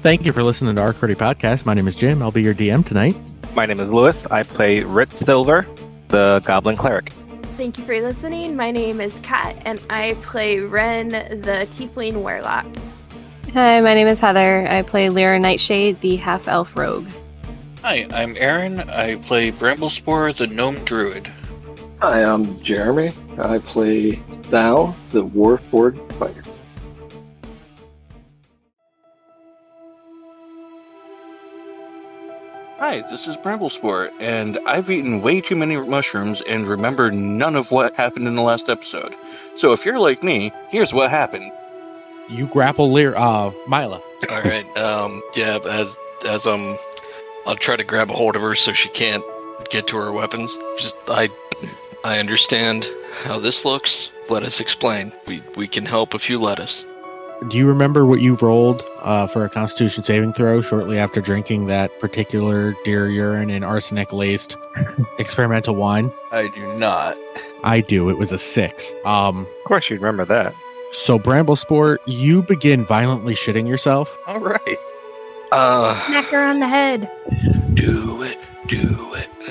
Thank you for listening to our Cruddy Podcast. My name is Jim. I'll be your DM tonight. My name is Lewis. I play Ritz, the Goblin Cleric. Thank you for listening. My name is Kat, and I play Wren, the Tiefling Warlock. Hi, my name is Heather. I play Lyra Nightshade, the half-elf rogue. Hi, I'm Aaron. I play Bramblespore, the Gnome Druid. Hi, I'm Jeremy. I play Thou, the Warforged fighter. Hi, this is Bramblespore, and I've eaten way too many mushrooms and remember none of what happened in the last episode. So if you're like me, here's what happened. You grapple Mila. All right. I'll try to grab a hold of her so she can't get to her weapons. I understand how this looks. Let us explain. We can help if you let us. Do you remember what you rolled for a Constitution saving throw shortly after drinking that particular deer urine and arsenic-laced experimental wine? I do not. I do. It was a 6. Of course you'd remember that. So, Bramblespore, you begin violently shitting yourself. All right. Smack her on the head. Do it.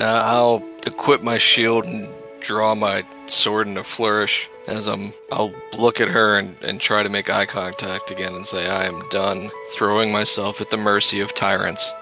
I'll equip my shield and draw my sword in a flourish as I'll look at her and try to make eye contact again and say I am done throwing myself at the mercy of tyrants.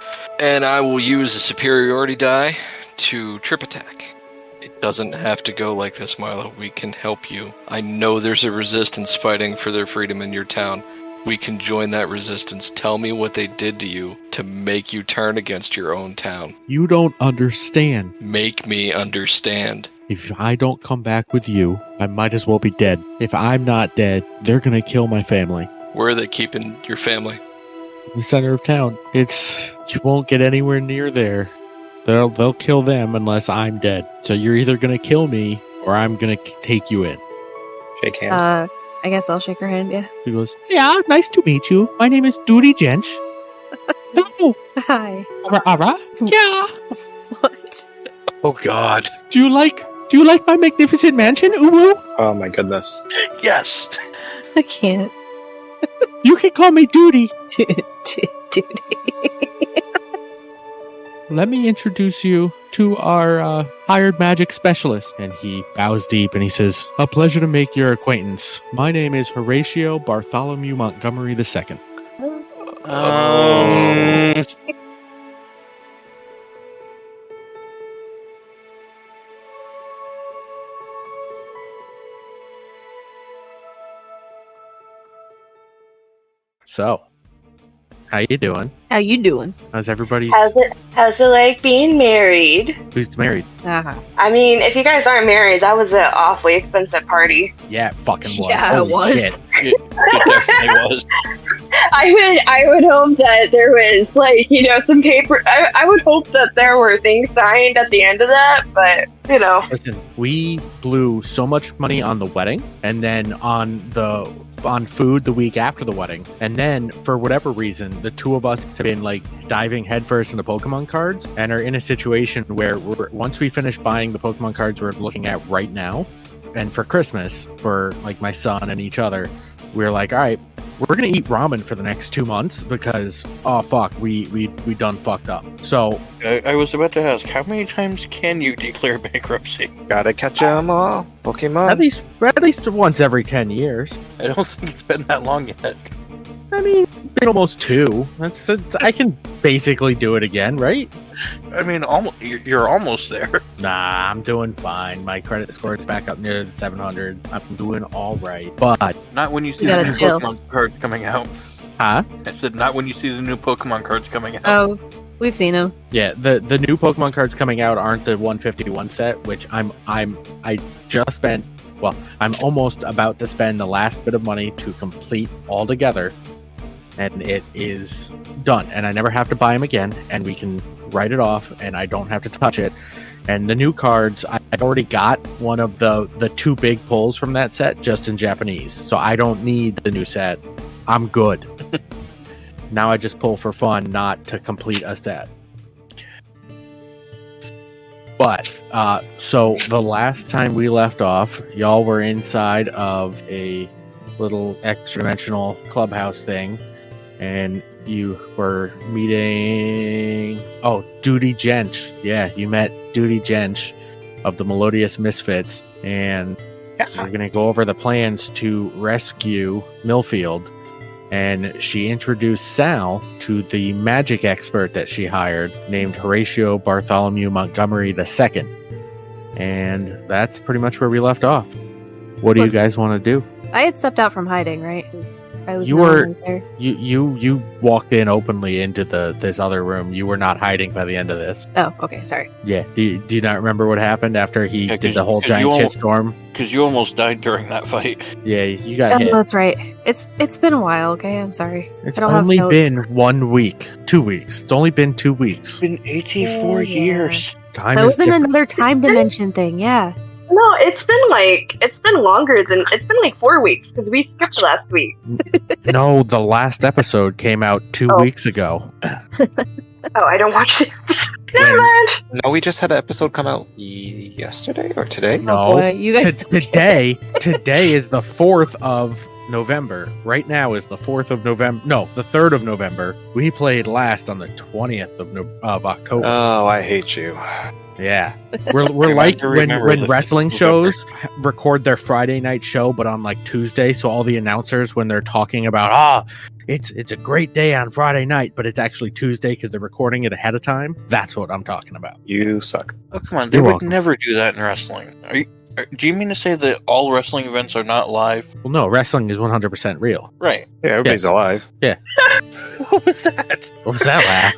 And I will use a superiority die to trip attack. It doesn't have to go like this, Milo. We can help you. I know there's a resistance fighting for their freedom in your town. We can join that resistance. Tell me what they did to you to make you turn against your own town. You don't understand. Make me understand. If I don't come back with you, I might as well be dead. If I'm not dead, they're gonna kill my family. Where are they keeping your family? In the center of town. You won't get anywhere near there. They'll kill them unless I'm dead. So you're either gonna kill me or I'm gonna take you in. Shake hands. I guess I'll shake her hand, yeah. He goes, yeah, nice to meet you. My name is Duty Jench. Oh, Hi. ara. Yeah. What? Oh God. Do you like my magnificent mansion, Uwu? Oh my goodness. Yes. I can't. You can call me Duty. Duty. Let me introduce you to our hired magic specialist. And he bows deep and he says, a pleasure to make your acquaintance. My name is Horatio Bartholomew Montgomery II. So, how you doing? How you doing? How's everybody? How's it like being married? Who's married? Uh-huh. I mean, if you guys aren't married, that was an awfully expensive party. Yeah, it fucking was. Yeah, Holy it was. shit. It definitely was. I would hope that there was, some paper. I would hope that there were things signed at the end of that, but, Listen, we blew so much money on the wedding, and then on food the week after the wedding, and then for whatever reason, the two of us have been diving headfirst into Pokemon cards, and are in a situation where once we finish buying the Pokemon cards we're looking at right now, and for Christmas for my son and each other, we're like, all right, we're gonna eat ramen for the next 2 months because we done fucked up. So I was about to ask, how many times can you declare bankruptcy? Gotta catch 'em all. Pokemon. at least once every 10 years. I don't think it's been that long yet. I mean, it's been almost 2. I can basically do it again, right? I mean, you're almost there. Nah, I'm doing fine. My credit score is back up near the 700. I'm doing all right. But Not when you see You the gotta new chill. Pokemon cards coming out. Huh? I said not when you see the new Pokemon cards coming out. Oh, we've seen him. Yeah, the new Pokemon cards coming out aren't the 151 set, which I just spent. Well, I'm almost about to spend the last bit of money to complete all together, and it is done. And I never have to buy them again, and we can write it off, and I don't have to touch it. And the new cards, I've already got one of the 2 big pulls from that set just in Japanese, so I don't need the new set. I'm good. Now I just pull for fun, not to complete a set. But, so the last time we left off, y'all were inside of a little extra-dimensional clubhouse thing, and you were meeting. Oh, Duty Gench. Yeah, you met Duty Gench of the Melodious Misfits, and we're going to go over the plans to rescue Millfield. And she introduced Sal to the magic expert that she hired, named Horatio Bartholomew Montgomery II. And that's pretty much where we left off. What do you guys want to do? I had stepped out from hiding, right? I was You no were- longer there. You walked in openly into this other room. You were not hiding by the end of this. Oh, okay, sorry. Yeah. Do you not remember what happened after he Yeah, did the whole 'cause giant you shitstorm? Because you almost died during that fight. Yeah, you got Oh, hit. that's right. It's been a while. Okay, I'm sorry. It's I don't have only notes. been 1 week, 2 weeks. It's only been 2 weeks. It's been 84 years. Time That is was in different. another time dimension thing. Yeah. No, it's been longer than 4 weeks because we skipped last week. No, the last episode came out 2 Oh. weeks ago. Oh, I don't watch it. Never When- mind. No, we just had an episode come out yesterday or today. No, Boy, you guys. today is the 4th of November. Right now is the 4th of November. No, the 3rd of November. We played last on the 20th of October. Oh, I hate you. Yeah, we're like remember when the wrestling November. shows record their Friday night show, but on like Tuesday. So all the announcers, when they're talking about it's a great day on Friday night, but it's actually Tuesday because they're recording it ahead of time. That's what I'm talking about. You suck. Oh, come on. They You're would welcome. never do that in wrestling. Do you mean to say that all wrestling events are not live? Well, no, wrestling is 100% real. Right. Yeah, everybody's Yes. alive. What was that? What was that laugh?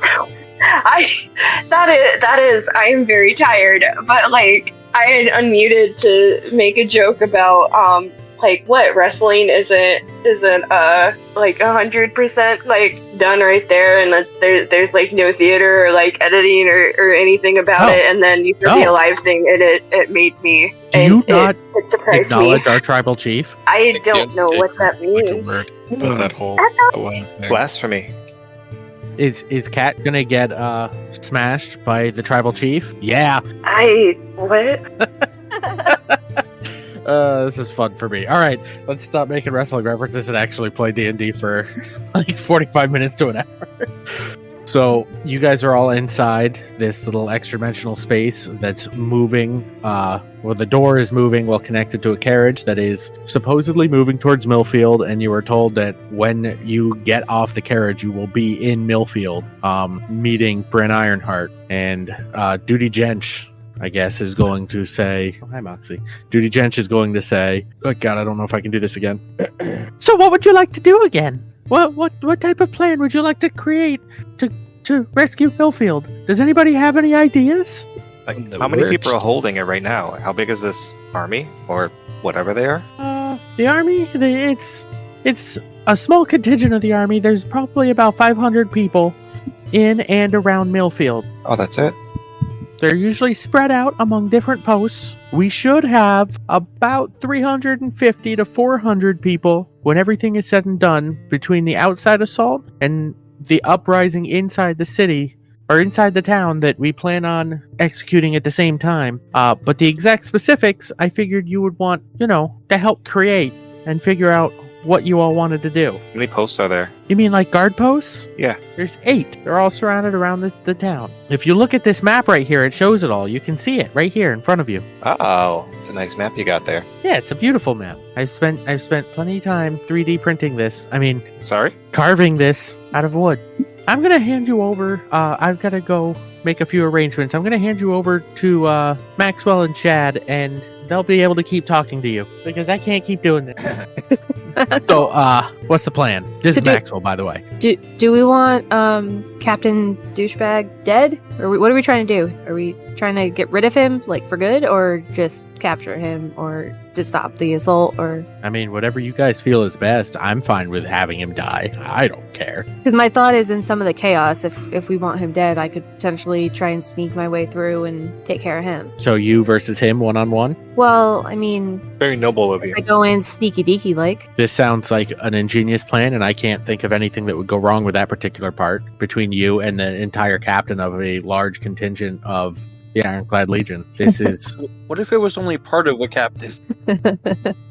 That is I am very tired, but like I had unmuted to make a joke about like what wrestling isn't like 100% like done right there, and that there's like no theater or like editing or anything about Oh. it, and then you said the Oh. alive thing, and it made me. Do you it, not it surprised acknowledge me. our tribal chief? I don't know what that Like a means. word about that whole thing. Blasphemy. Is Kat gonna get smashed by the tribal chief? Yeah. What? This is fun for me. All right, let's stop making wrestling references and actually play D&D for like 45 minutes to an hour. So you guys are all inside this little extra-dimensional space that's moving. Well, the door is moving while connected to a carriage that is supposedly moving towards Millfield, and you were told that when you get off the carriage, you will be in Millfield, meeting Bryn Ironheart. And Duty Gench, I guess, is going to say... Oh, hi, Moxie. Duty Gench is going to say... Oh, God, I don't know if I can do this again. So what would you like to do again? What type of plan would you like to create to rescue Millfield? Does anybody have any ideas? Like, The how many people are worst. holding it right now? How big is this army or whatever they are? The army, it's a small contingent of the army. There's probably about 500 people in and around Millfield. Oh, that's it. They're usually spread out among different posts. We should have about 350 to 400 people when everything is said and done between the outside assault and the uprising inside the city or inside the town that we plan on executing at the same time. But the exact specifics, I figured you would want, to help create and figure out what you all wanted to do. How many posts are there? You mean like guard posts? Yeah. There's 8. They're all surrounded around the town. If you look at this map right here, it shows it all. You can see it right here in front of you. Oh, it's a nice map you got there. Yeah, it's a beautiful map. I've spent plenty of time 3D printing this. I mean, Sorry? carving this out of wood. I'm gonna hand you over. I've got to go make a few arrangements. I'm gonna hand you over to Maxwell and Chad, and they'll be able to keep talking to you because I can't keep doing this. So, what's the plan? This So is do- Maxwell, by the way. Do we want Captain Douchebag dead? Or what are we trying to do? Are we trying to get rid of him, like, for good? Or just capture him? Or to stop the assault? Or... I mean, whatever you guys feel is best. I'm fine with having him die. I don't care. Because my thought is, in some of the chaos, if we want him dead, I could potentially try and sneak my way through and take care of him. So you versus him, 1-on-1. Well, I mean, Very noble of you. I go in sneaky deaky like. This sounds like an ingenious plan, and I can't think of anything that would go wrong with that particular part between you and the entire captain of a large contingent of the Ironclad Legion. This is What if it was only part of the captain?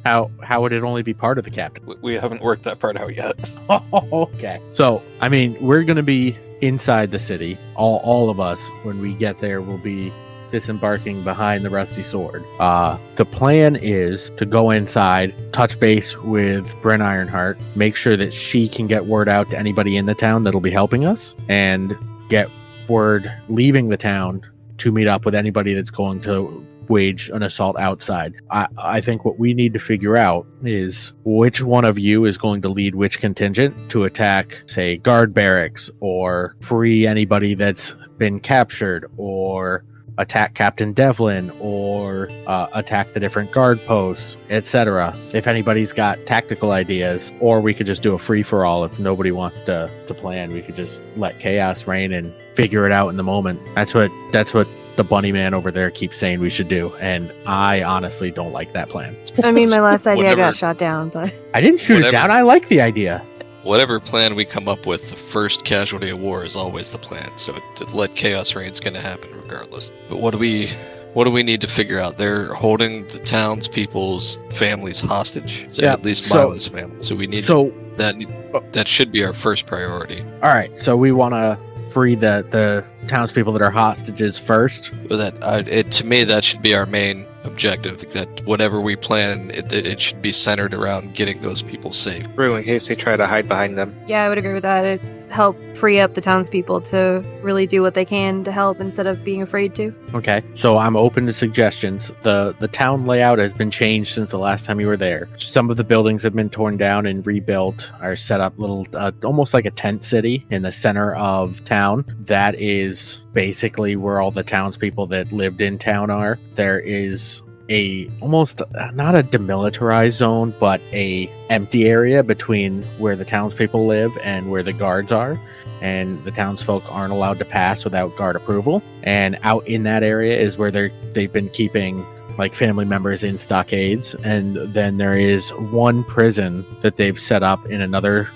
how would it only be part of the captain? We haven't worked that part out yet. Okay. So, I mean, we're going to be inside the city. All of us, when we get there, will be disembarking behind the Rusty Sword. The plan is to go inside, touch base with Bryn Ironheart, make sure that she can get word out to anybody in the town that'll be helping us, and get word leaving the town to meet up with anybody that's going to wage an assault outside. I think what we need to figure out is which one of you is going to lead which contingent to attack, say, guard barracks, or free anybody that's been captured, or attack Captain Devlin, or attack the different guard posts, etc. If anybody's got tactical ideas, or we could just do a free-for-all. If nobody wants to plan, we could just let chaos reign and figure it out in the moment. That's what the bunny man over there keeps saying we should do, and I honestly don't like that plan. I mean, my last idea Whatever. got shot down, but I didn't shoot it down. I like the idea. Whatever plan we come up with, the first casualty of war is always the plan. So to let chaos reign is going to happen regardless. But what do we need to figure out? They're holding the townspeople's families hostage. So Yeah, at least so- Milo's family. So we need So, that should be our first priority. all right. So we want to free the townspeople that are hostages first. To me, that should be our main objective. That whatever we plan, it should be centered around getting those people safe. True, in case they try to hide behind them. yeah, I would agree with that. It help free up the townspeople to really do what they can to help instead of being afraid to. Okay, so I'm open to suggestions. The town layout has been changed since the last time you were there. Some of the buildings have been torn down and rebuilt, are set up little, almost like a tent city in the center of town. That is basically where all the townspeople that lived in town are. There is a almost not a demilitarized zone, but a empty area between where the townspeople live and where the guards are, and the townsfolk aren't allowed to pass without guard approval. And out in that area is where they've been keeping like family members in stockades. And then there is one prison that they've set up in another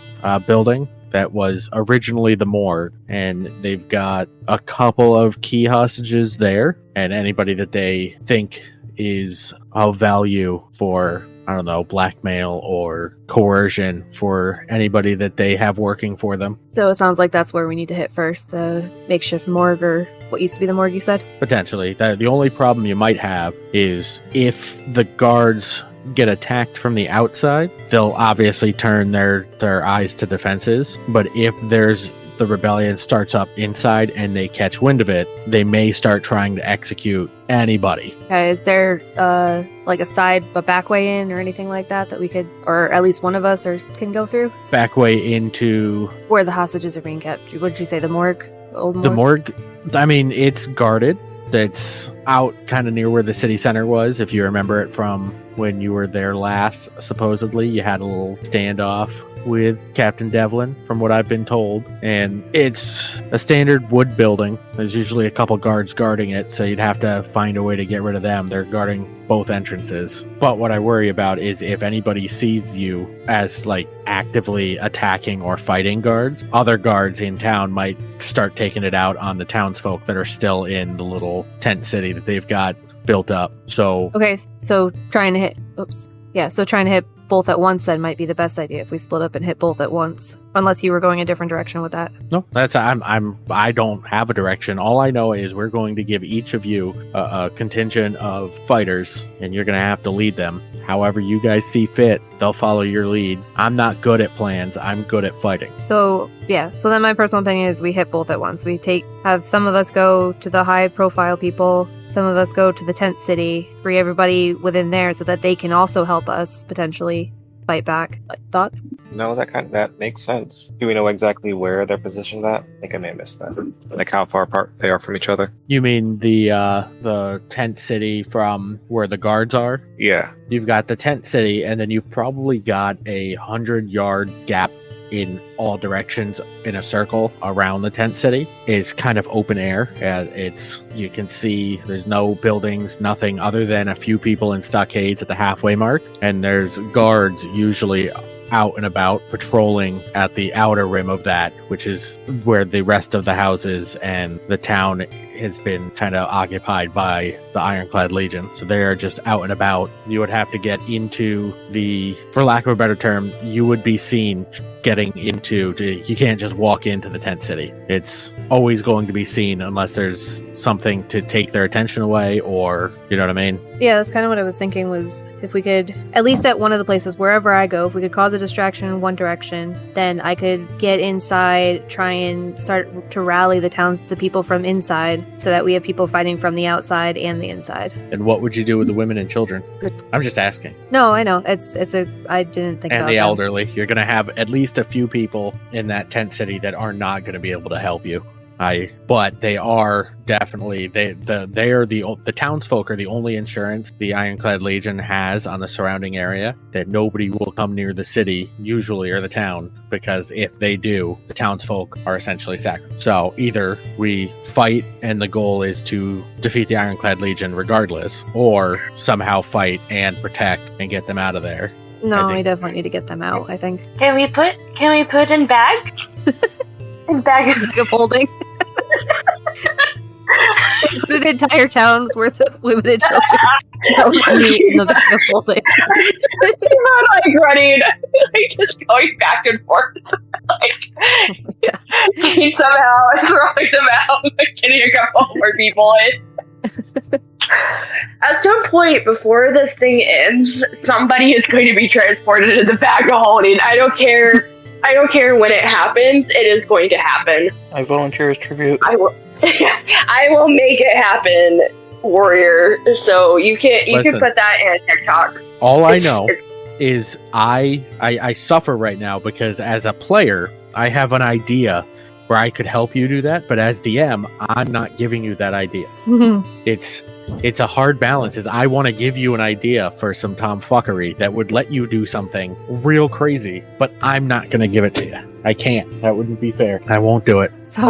building that was originally the morgue, and they've got a couple of key hostages there, and anybody that they think is of value for, I don't know, blackmail or coercion for anybody that they have working for them. So it sounds like that's where we need to hit first, the makeshift morgue, or what used to be the morgue, you said? Potentially. The only problem you might have is if the guards get attacked from the outside, they'll obviously turn their eyes to defenses. But if the rebellion starts up inside and they catch wind of it, they may start trying to execute anybody. Okay, is there like a back way in or anything like that we could, or at least one of us can go through? Back way into Where the hostages are being kept. What did you say, the morgue? Old morgue? the morgue. I mean, it's guarded. That's out kind of near where the city center was. If you remember it from when you were there last, supposedly, you had a little standoff with Captain Devlin, from what I've been told. And it's a standard wood building. There's usually a couple guards guarding it, so you'd have to find a way to get rid of them. They're guarding both entrances. But what I worry about is if anybody sees you as like actively attacking or fighting guards, other guards in town might start taking it out on the townsfolk that are still in the little tent city that they've got built up. So Okay, so trying to hit both at once then might be the best idea if we split up and hit both at once. Unless you were going a different direction with that. no, I don't have a direction. All I know is we're going to give each of you a contingent of fighters, and you're going to have to lead them. However you guys see fit, they'll follow your lead. I'm not good at plans. I'm good at fighting. So then my personal opinion is we hit both at once. We have some of us go to the high profile people, some of us go to the tent city, free everybody within there so that they can also help us potentially fight back. Thoughts? No, that makes sense. Do we know exactly where they're positioned at? I think I may have missed that. Like how far apart they are from each other? You mean the tent city from where the guards are? Yeah. You've got the tent city, and then you've probably got 100-yard gap in all directions in a circle around the tent city. Is kind of open air. You can see there's no buildings, nothing other than a few people in stockades at the halfway mark, and there's guards usually out and about patrolling at the outer rim of that, which is where the rest of the houses and the town has been kind of occupied by the Ironclad Legion. So they are just out and about. You would have to get into for lack of a better term, you would be seen getting into, you can't just walk into the tent city. It's always going to be seen unless there's something to take their attention away, or, you know what I mean? Yeah, that's kind of what I was thinking, was if we could, at least at one of the places, wherever I go, if we could cause a distraction in one direction, then I could get inside, try and start to rally the people from inside, so that we have people fighting from the outside and the inside. And what would you do with the women and children? Good. I'm just asking. No, I know. I didn't think about And the that. elderly. You're going to have at least a few people in that tent city that are not going to be able to help you. But they are definitely, the townsfolk are the only insurance the Ironclad Legion has on the surrounding area, that nobody will come near the city, usually, or the town, because if they do, the townsfolk are essentially sacrificed. So either we fight and the goal is to defeat the Ironclad Legion regardless, or somehow fight and protect and get them out of there. No, we definitely need to get them out, I think. Can we put in bag? In bag of holding. An entire town's worth of women and children. That was me in the bag of holding. Like running, like just going back and forth, like somehow throwing them out, like getting a couple more people in. At some point before this thing ends, somebody is going to be transported in the bag of holding. I don't care when it happens. It is going to happen. I volunteer as tribute. I will. I will make it happen, warrior. So you can put that in TikTok. All I know is I suffer right now because as a player, I have an idea where I could help you do that, but as DM, I'm not giving you that idea. It's a hard balance. Is I want to give you an idea for some tomfuckery that would let you do something real crazy, but I'm not going to give it to you. I can't. That wouldn't be fair. I won't do it. So,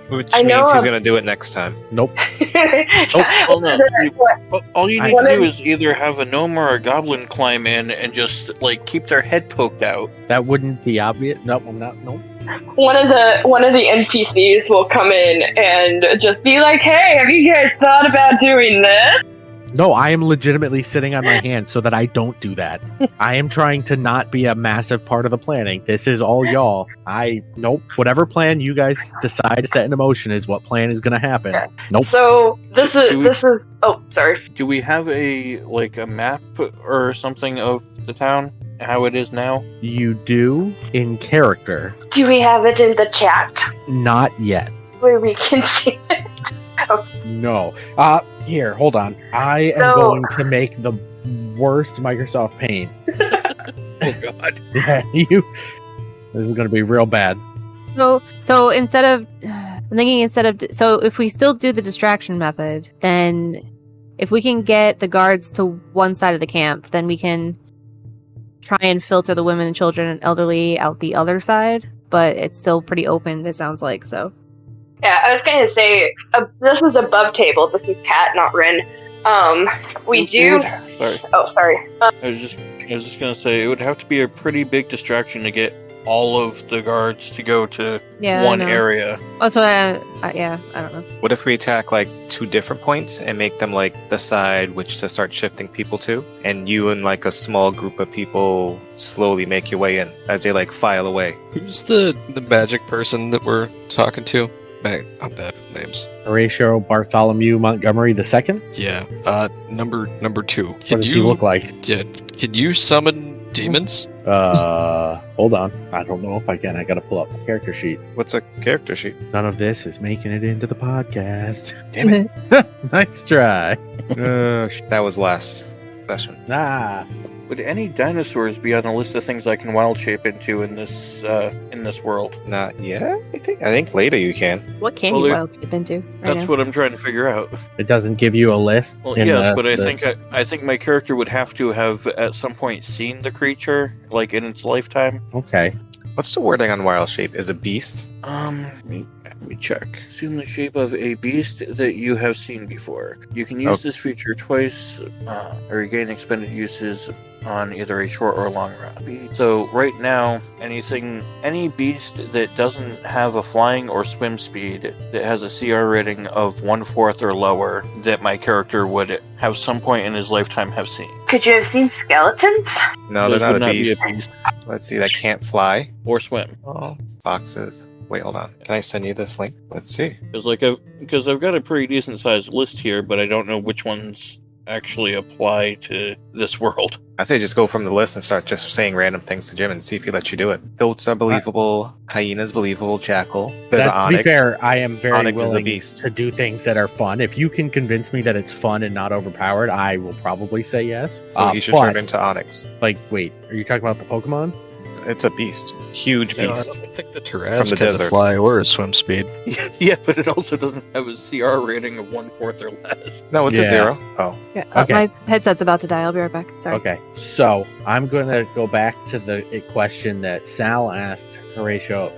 Which I know means he's going to do it next time. Nope. Well, no. All you need to do is either have a gnome or a goblin climb in and just like keep their head poked out. That wouldn't be obvious. Nope, I'm not. Nope. One of the NPCs will come in and just be like, "Hey, have you guys thought about doing this?" No, I am legitimately sitting on my hands so that I don't do that. I am trying to not be a massive part of the planning. This is all y'all. Nope. Whatever plan you guys decide to set into motion is what plan is going to happen. Okay. Nope. So this is. Oh, sorry. Do we have a map or something of the town? How it is now? You do in character. Do we have it in the chat Not yet. where we can see it? No. Here, hold on. I am going to make the worst Microsoft Paint. Oh God. Yeah, this is going to be real bad. So if we still do the distraction method, then if we can get the guards to one side of the camp, then we can try and filter the women and children and elderly out the other side, but it's still pretty open, it sounds like, so. Yeah, I was going to say, this is above table. This is Cat, not Wren. Sorry. Oh, sorry. I was just going to say, it would have to be a pretty big distraction to get all of the guards to go to one area. Oh, so I don't know. What if we attack like 2 different points and make them like decide which to start shifting people to, and you and like a small group of people slowly make your way in as they like file away? Who's the magic person that we're talking to? I'm bad with names. Horatio Bartholomew Montgomery II? Yeah. Number 2. What does he look like? Yeah. Can you summon demons? Hold on. I don't know if I can. I gotta pull up my character sheet. What's a character sheet? None of this is making it into the podcast. Damn it. Nice try. That was last session. Would any dinosaurs be on the list of things I can wild shape into in this world? Not yet. I think later you can. What can you wild shape into? That's what I'm trying to figure out. It doesn't give you a list. Well, yes, but I think my character would have to have at some point seen the creature, like in its lifetime. Okay. What's the wording on wild shape? Is it beast? Let me check. Assume the shape of a beast that you have seen before. You can use this feature twice, or regain expended uses on either a short or long run. So right now, any beast that doesn't have a flying or swim speed that has a CR rating of 1/4 or lower that my character would have some point in his lifetime have seen. Could you have seen skeletons? No, Those they're not would a not be beast. a beast. Let's see, that can't fly. Or swim. Oh, foxes. Wait, hold on. Can I send you this link? Let's see. Because I've got a pretty decent sized list here, but I don't know which ones actually apply to this world. I say just go from the list and start just saying random things to Jim and see if he lets you do it. Thoats are believable. Hyena's believable. Jackal. There's an To be onyx. fair, I am very Onyx is a willing beast. to do things that are fun. If you can convince me that it's fun and not overpowered, I will probably say yes. So he should but, turn into onyx. Like, wait, are you talking about the Pokemon? It's a beast. Huge No, I beast. don't think the From the Tarrasque has desert. a fly or a swim speed. Yeah, but it also doesn't have a CR rating of 1/4 or less. No, it's a Yeah. 0. Oh. Yeah, Okay. my headset's about to die. I'll be right back. Sorry. Okay, so I'm going to go back to the question that Sal asked Horatio.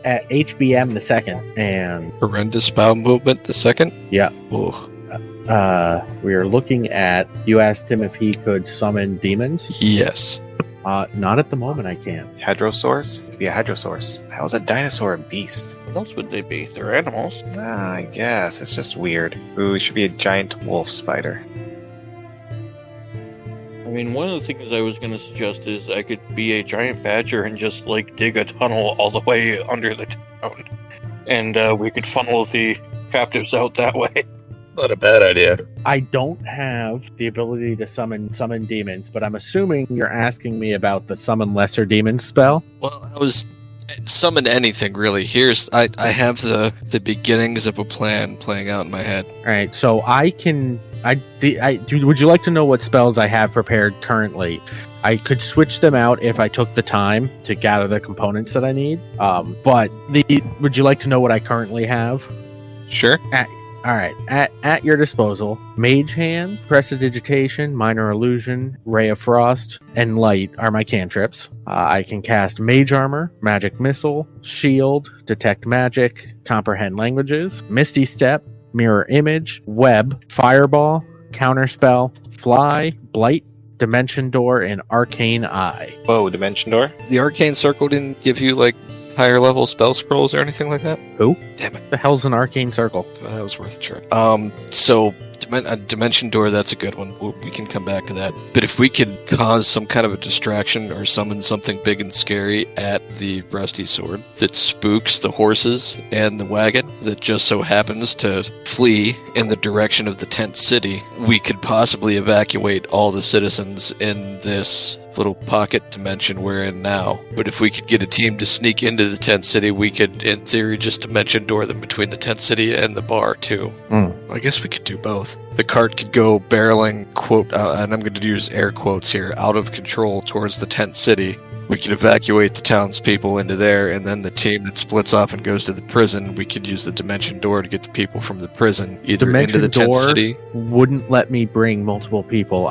At HBM the second, and Horrendous bowel movement, the second? Yeah. Ooh. we are looking at. You asked him if he could summon demons. Yes. Not at the moment. I can't. Hadrosaurs? It'd be a hadrosaurus. How's a dinosaur a beast? What else would they be? They're animals. I guess. It's just weird. Ooh, it should be a giant wolf spider. I mean, one of the things I was going to suggest is I could be a giant badger and just, dig a tunnel all the way under the town. And we could funnel the captives out that way. Not a bad idea. I don't have the ability to summon demons, but I'm assuming you're asking me about the summon lesser demons spell. Well, I was summon anything really. I have the beginnings of a plan playing out in my head. All right, so would you like to know what spells I have prepared currently? I could switch them out if I took the time to gather the components that I need. But would you like to know what I currently have? Sure. All right, at your disposal, Mage Hand, Prestidigitation, Minor Illusion, Ray of Frost, and Light are my cantrips. I can cast Mage Armor, Magic Missile, Shield, Detect Magic, Comprehend Languages, Misty Step, Mirror Image, Web, Fireball, Counterspell, Fly, Blight, Dimension Door, and Arcane Eye. Whoa, Dimension Door? The Arcane Circle didn't give you, higher level spell scrolls or anything like that? Who? Damn it. The hell's an Arcane Circle? Well, that was worth a try. So Dimension Door, that's a good one. We can come back to that. But if we could cause some kind of a distraction or summon something big and scary at the Rusty Sword that spooks the horses and the wagon that just so happens to flee in the direction of the tent city, we could possibly evacuate all the citizens in this little pocket dimension we're in now. But if we could get a team to sneak into the tent city, we could, in theory, just Dimension Door them between the tent city and the bar, too. I guess we could do both. The cart could go barreling, quote, and I'm going to use air quotes here, out of control towards the tent city. We could evacuate the townspeople into there, and then the team that splits off and goes to the prison, we could use the Dimension Door to get the people from the prison either Dimension into the tent Door city. Wouldn't let me bring multiple people.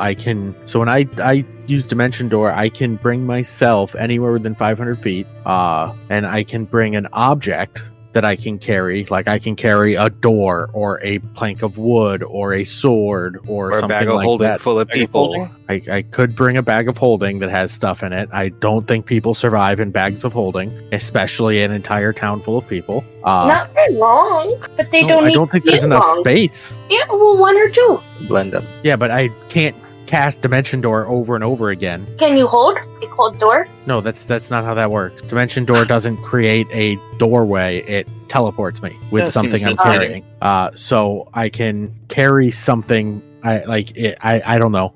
So when I use Dimension Door, I can bring myself anywhere within 500 feet, and I can bring an object that I can carry. Like I can carry a door or a plank of wood or a sword or Or a something bag of like holding that. full of Bag of people. holding? I could bring a bag of holding that has stuff in it. I don't think people survive in bags of holding, especially an entire town full of people. Not for long, but they no, don't. I need don't think to there's be enough long. space. Yeah, well, 1 or 2. Blend them. Yeah, but I can't cast Dimension Door over and over again. Can you hold? Like hold door? No, that's not how that works. Dimension Door doesn't create a doorway; it teleports me with That something seems I'm misleading. carrying. So I can carry something. I don't know.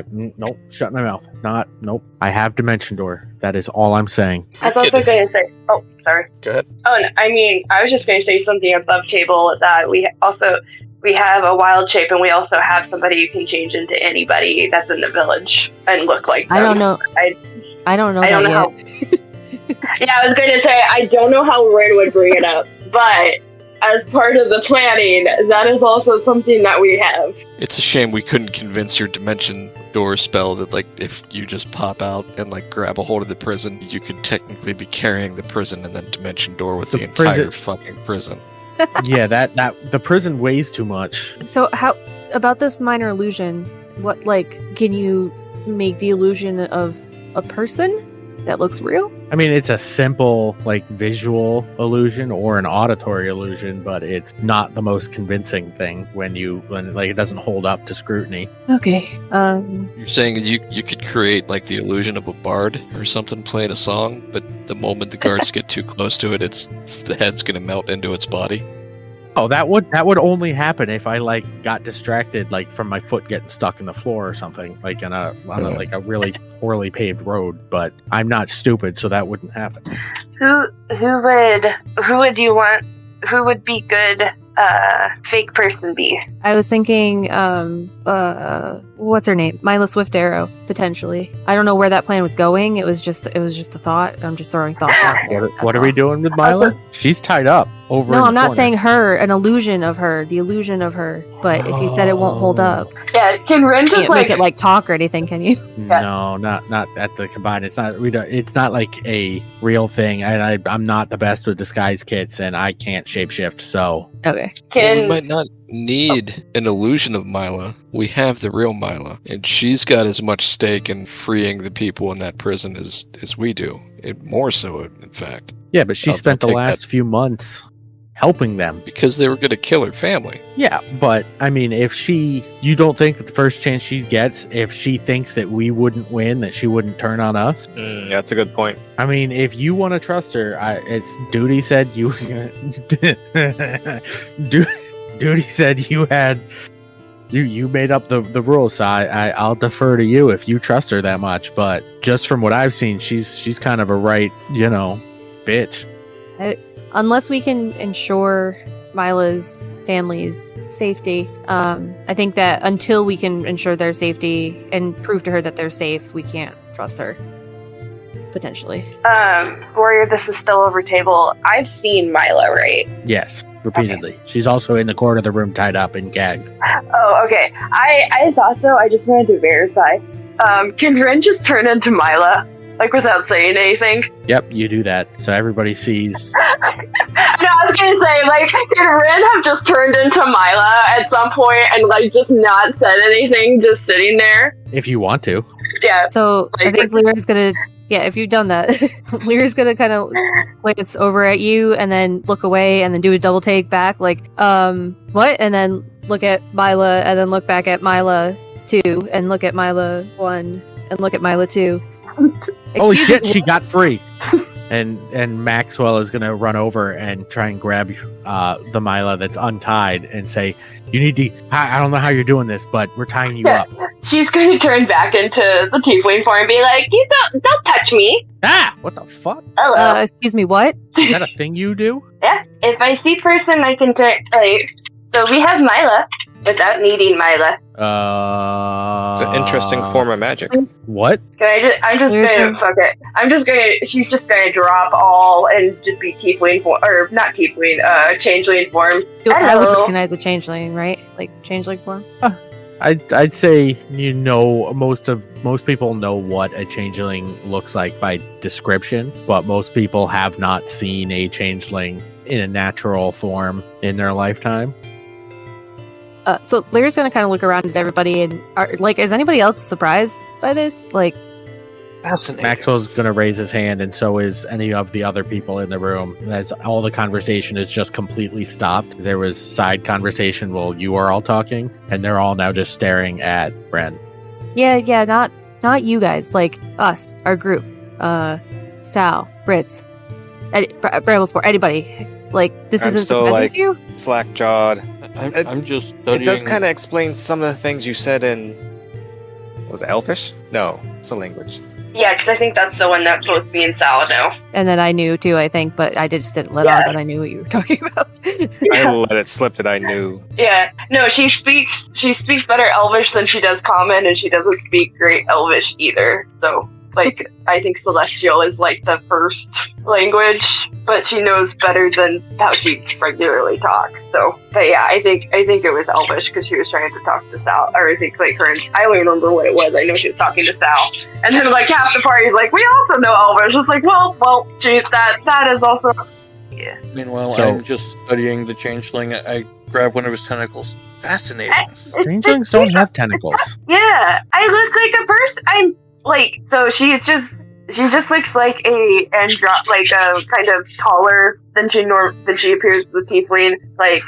Nope. Shut my mouth. Nope. I have Dimension Door. That is all I'm saying. I was also going to say. Oh, sorry. Go ahead. Oh, no, I was just going to say something above table that we have a wild shape, and we also have somebody you can change into anybody that's in the village and look like them. I don't know. I don't know. I don't that know yet. Yeah, I was going to say, I don't know how Wren would bring it up, but as part of the planning, that is also something that we have. It's a shame we couldn't convince your Dimension door spell that, like, if you just pop out and, like, grab a hold of the prison, you could technically be carrying the prison and then dimension door with the entire fucking prison. Yeah, that the prison weighs too much. So how about this minor illusion? What, like, can you make the illusion of a person that looks real? I mean, it's a simple, like, visual illusion or an auditory illusion, but it's not the most convincing thing when like, it doesn't hold up to scrutiny. Okay. You're saying you could create, like, the illusion of a bard or something playing a song, but the moment the guards get too close to it, the head's gonna melt into its body? Oh, that would only happen if I, like, got distracted, like, from my foot getting stuck in the floor or something, like on a really poorly paved road. But I'm not stupid, so that wouldn't happen. Who would you want? Who would be good fake person be? I was thinking, what's her name? Mila Swift Arrow, potentially. I don't know where that plan was going. It was just a thought. I'm just throwing thoughts out there. What are we doing with Mila? She's tied up over. No, in I'm the not corner. saying her. An illusion of her. The illusion of her. But if you said it won't hold up, Yeah, can Wren you just can't make it like talk or anything, can you? No, not at the combined. It's not. It's not like a real thing. And I'm not the best with disguise kits, and I can't shapeshift. So Okay. We might not need an illusion of Mila. We have the real Mila, and she's got as much stake in freeing the people in that prison as we do. More so, in fact. yeah, but she I'll spent the take last that. few months helping them. Because they were going to kill her family. Yeah, but I mean, you don't think that the first chance she gets, if she thinks that we wouldn't win, that she wouldn't turn on us? That's a good point. I mean, if you want to trust her, it's Duty said you. Duty said you had. You made up the rules, so I'll defer to you if you trust her that much. But just from what I've seen, she's kind of a right, bitch. Unless we can ensure Mila's family's safety, I think that until we can ensure their safety and prove to her that they're safe, we can't trust her. Potentially. Warrior, this is still over table. I've seen Mila, right? Yes, repeatedly. Okay. She's also in the corner of the room, tied up and gagged. Oh, okay. I thought so. I just wanted to verify. Can Wren just turn into Mila? Like, without saying anything? Yep, you do that. So everybody sees. No, I was gonna say, like, can Wren have just turned into Mila at some point and, like, just not said anything, just sitting there? If you want to. Yeah. So, like, I think Lyra's gonna... Yeah, if you've done that, Lyra's gonna kind of glance over at you and then look away and then do a double take back, like, what? And then look at Mila and then look back at Mila 2 and look at Mila 1 and look at Mila 2. Holy shit, she got free. And Maxwell is going to run over and try and grab the Mila that's untied and say, you need to... I don't know how you're doing this, but we're tying you up. She's going to turn back into the Tiefling form and be like, you don't touch me. Ah! What the fuck? Hello. Excuse me, what? Is that a thing you do? Yeah, if I see person, I can turn... so we have Mila without needing Mila. It's an interesting form of magic. What? I'm just gonna fuck it. She's just gonna drop all and just be Tiefling form, or not Tiefling, Changeling form. I would recognize a Changeling, right? Like, Changeling form? I'd say, most people know what a changeling looks like by description, but most people have not seen a changeling in a natural form in their lifetime. So Lyra's gonna kind of look around at everybody and is anybody else surprised by this? Like, Fascinating. Maxwell's gonna raise his hand, and so is any of the other people in the room. As all the conversation is just completely stopped. There was side conversation while you are all talking, and they're all now just staring at Wren. Yeah, not you guys, like us, our group. Sal, Ritz, Bramblespore, anybody. Like, this isn't so, surprising to you? Slack-jawed. I'm just studying. It does kind of explain some of the things you said in... Was it Elfish? No, it's a language. Yeah, because I think that's the one that both me and Sal know. And then I knew too, I think, but I just didn't let on that I knew what you were talking about. I let it slip that I knew. Yeah, no, she speaks better Elvish than she does Common, and she doesn't speak great Elvish either. So like, I think Celestial is like the first language, but she knows better than how she regularly talks. So, but yeah, I think it was Elvish because she was trying to talk to Sal, or I think like her. I don't remember what it was. I know she was talking to Sal, and then like half the party's like, we also know Elvish. It's like, well, geez, that is also. Yeah. Meanwhile, So- I'm just studying the changeling. I grab one of his tentacles. Fascinating. Changelings don't have tentacles. Yeah, I look like a person. I'm like, so she just looks like a kind of taller than she appears as a tiefling. Like,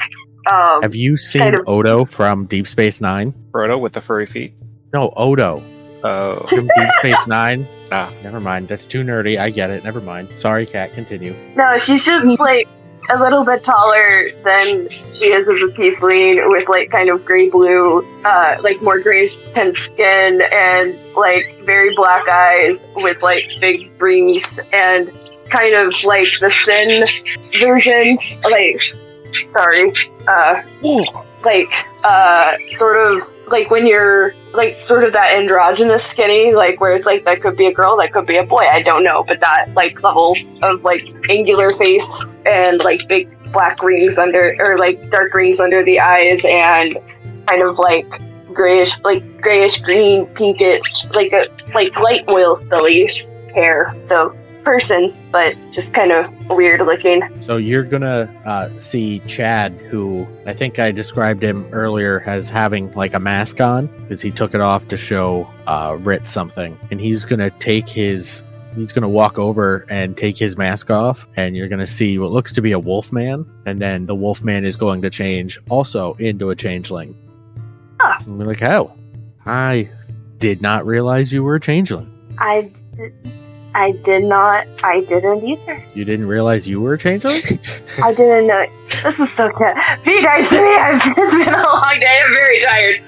Have you seen kind of- Odo from Deep Space Nine? Frodo with the furry feet. No, Odo Oh, from Deep Space Nine. Ah. Never mind. That's too nerdy. I get it. Never mind. Sorry, Kat. Continue. No, she's just like a little bit taller than she is as a tiefling, with like kind of gray-blue, like more grayish tint skin, and like very black eyes with like big rings, and kind of like the thin version, sort of like when you're like sort of that androgynous skinny, like where it's like that could be a girl, that could be a boy, I don't know, but that like level of like angular face and like big black rings under, or like dark rings under the eyes, and kind of like grayish green pinkish, like a light oil spilly hair. So person, but just kind of weird looking. So you're gonna see Chad, who I think I described him earlier as having like a mask on because he took it off to show Ritz something, and he's gonna walk over and take his mask off, and you're gonna see what looks to be a wolfman, and then the wolfman is going to change also into a changeling. Huh. And we're like, oh, I did not realize you were a changeling. I didn't either. You didn't realize you were a changeling? I didn't know. This is so good. Be nice to me. It's been a long day. I'm very tired.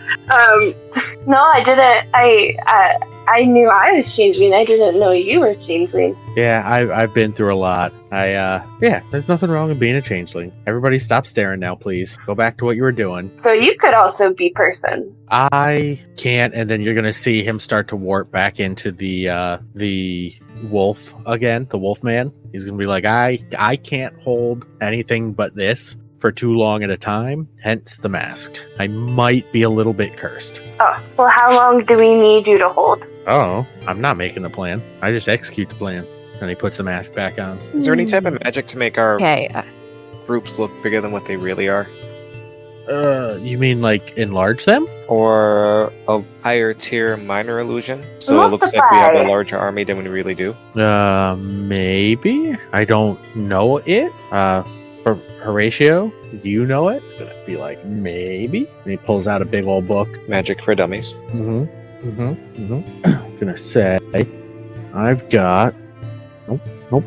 No, I didn't. I knew I was changeling. I didn't know you were changeling. Yeah, I've been through a lot. There's nothing wrong with being a changeling. Everybody stop staring now, please. Go back to what you were doing. So you could also be person. I can't, and then you're gonna see him start to warp back into the wolf again, the wolf man. He's gonna be like, I can't hold anything but this for too long at a time, hence the mask. I might be a little bit cursed. Oh, well, how long do we need you to hold? Oh, I'm not making the plan. I just execute the plan. And he puts the mask back on. is there any type of magic to make our Okay. groups look bigger than what they really are? You mean like enlarge them? Or a higher tier minor illusion? So it looks like we have a larger army than we really do? Maybe. I don't know it. Horatio, do you know it? It's gonna be like, maybe. And he pulls out a big old book. Magic for dummies. Gonna say, I've got. Nope.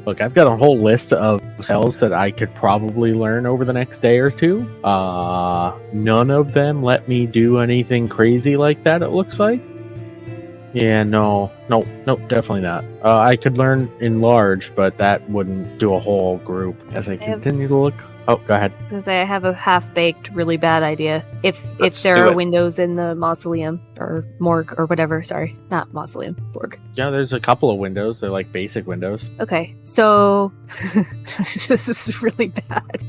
Look, I've got a whole list of spells that I could probably learn over the next day or two. None of them let me do anything crazy like that, it looks like. Yeah, no, definitely not. I could learn enlarge, but that wouldn't do a whole group. As I continue to look. Oh, go ahead. I was gonna say I have a half-baked, really bad idea. If Let's there do are it. windows in the mausoleum or morgue or whatever, sorry, not mausoleum, morgue. Yeah, there's a couple of windows. They're like basic windows. Okay, so this is really bad.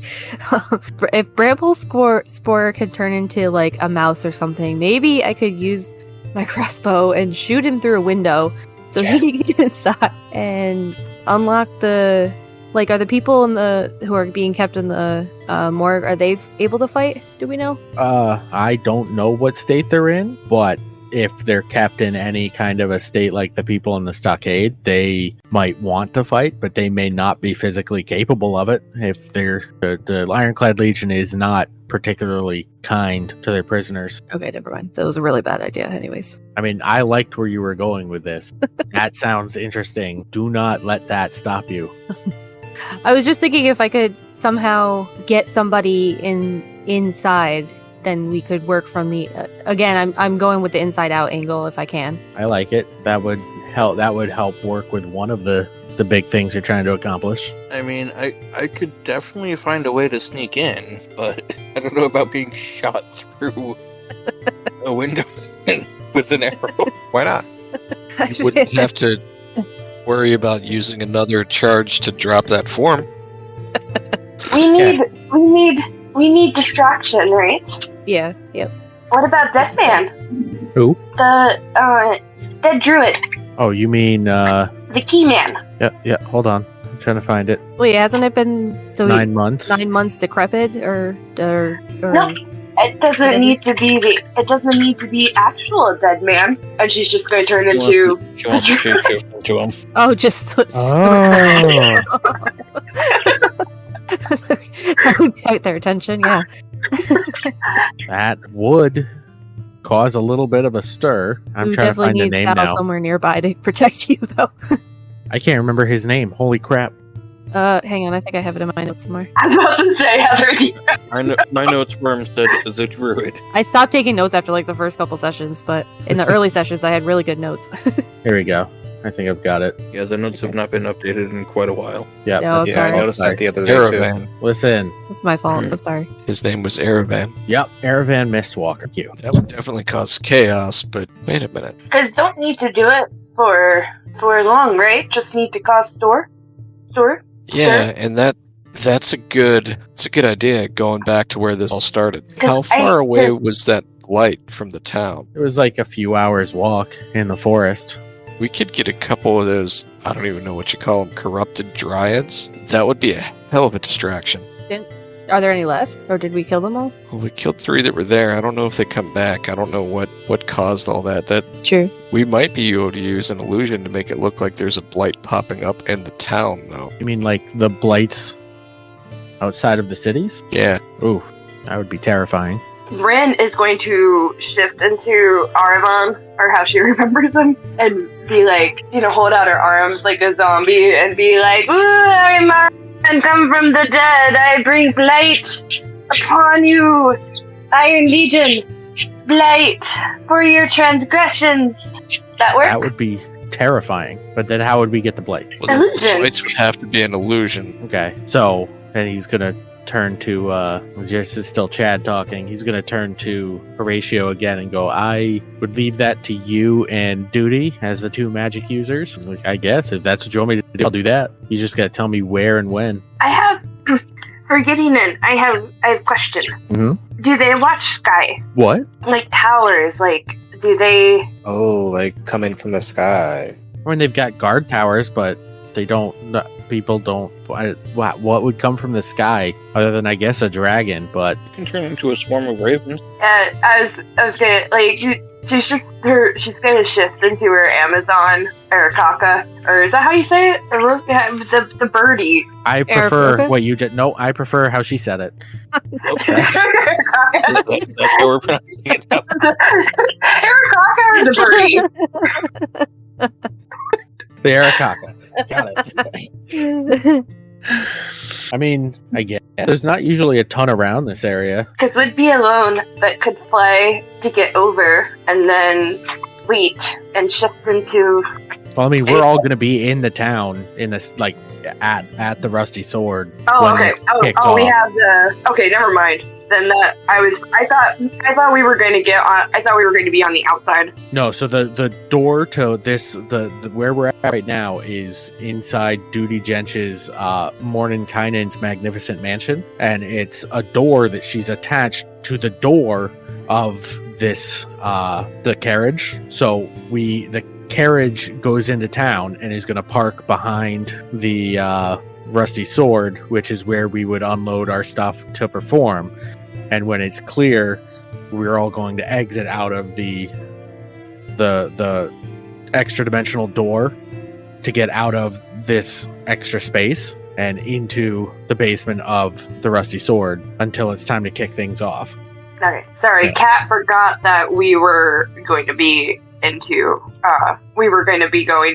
If Bramblespore can turn into like a mouse or something, maybe I could use my crossbow and shoot him through a window so he can get inside and unlock the. Like, are the people who are being kept in the morgue, are they able to fight? Do we know? I don't know what state they're in, but if they're kept in any kind of a state like the people in the stockade, they might want to fight, but they may not be physically capable of it. If the Ironclad Legion is not particularly kind to their prisoners. Okay, never mind. That was a really bad idea anyways. I mean, I liked where you were going with this. That sounds interesting. Do not let that stop you. I was just thinking if I could somehow get somebody inside, then we could work from the. Again, I'm going with the inside out angle if I can. I like it. That would help. That would help work with one of the big things you're trying to accomplish. I mean, I could definitely find a way to sneak in, but I don't know about being shot through a window. with an arrow. Why not? You wouldn't have to worry about using another charge to drop that form. We need distraction, right? Yeah, yep. What about Dead Man? Who? The Dead Druid, Oh, you mean the Key Man. yeah, hold on. I'm trying to find it. Wait, hasn't it been 9 months? 9 months decrepit or No, it doesn't need to be actual Dead Man, and she's just going to turn into. She wants to shapeshift into him. Oh, just Oh. get their attention, yeah. That would cause a little bit of a stir. I'm You trying to definitely find the need name Sal now. somewhere nearby to protect you, though. I can't remember his name. Holy crap. Hang on, I think I have it in my notes somewhere. I was about to say, Heather. My notes were said the Druid. I stopped taking notes after like the first couple sessions, but in the early sessions I had really good notes. Here we go. I think I've got it. Yeah, the notes have not been updated in quite a while. Yep. No, I'm Yeah, sorry. I noticed that the other day too. Aravan. Listen. It's my fault. I'm sorry. His name was Aravan. Yep. Aravan Mistwalker. Q. That would definitely cause chaos, but wait a minute. Because don't need to do it for long, right? Just need to cause store. Yeah, and that's a good idea going back to where this all started. How far away was that light from the town? It was like a few hours walk in the forest. We could get a couple of those, I don't even know what you call them, corrupted dryads. That would be a hell of a distraction. Are there any left? Or did we kill them all? Well, we killed 3 that were there. I don't know if they come back. I don't know what caused all that. True. We might be able to use an illusion to make it look like there's a blight popping up in the town, though. You mean like the blights outside of the cities? Yeah. Ooh, that would be terrifying. Wren is going to shift into Aravan, or how she remembers him, and be like, hold out her arms like a zombie and be like, "Ooh, I am Aravan, come from the dead. I bring blight upon you. Iron Legion, blight for your transgressions." That work? That would be terrifying. But then how would we get the blight? Well, the Illusion. blights would have to be an illusion. Okay, so then he's gonna turn to this is still Chad talking. He's gonna turn to Horatio again and go, I would leave that to you and Duty as the 2 magic users. I'm like, I guess if that's what you want me to do, I'll do that. You just gotta tell me where and when. I have, forgetting it, I have a question. Mm-hmm. Do they watch sky? What? Like towers, do they... Oh, like coming from the sky. I mean, they've got guard towers, but they don't. People don't. What would come from the sky other than, I guess, a dragon? But You can turn into a swarm of ravens. I was gonna, she's gonna shift into her Amazon Arakaka, or is that how you say it? The birdie. I prefer Arakaka? what you did. No, I prefer how she said it. That's how we're pronouncing it now. Arakaka or the birdie? The Arakaka. Got it. I mean, I guess there's not usually a ton around this area. Because we'd be alone, but could fly to get over, and then wait and shift into. Well, I mean, we're all going to be in the town in this, like, at the Rusty Sword. Oh, when okay. this kicks Oh, we off. have the. Okay, never mind. Then I thought we were going to get on. I thought we were going to be on the outside. No, so the door to this the where we're at right now is inside Duty Gench's Mordenkainen's magnificent mansion, and it's a door that she's attached to the door of this the carriage. So the carriage goes into town and is going to park behind the Rusty Sword, which is where we would unload our stuff to perform. And when it's clear, we're all going to exit out of the extra dimensional door to get out of this extra space and into the basement of the Rusty Sword until it's time to kick things off. Okay, sorry, Yeah. Kat forgot that we were going to be going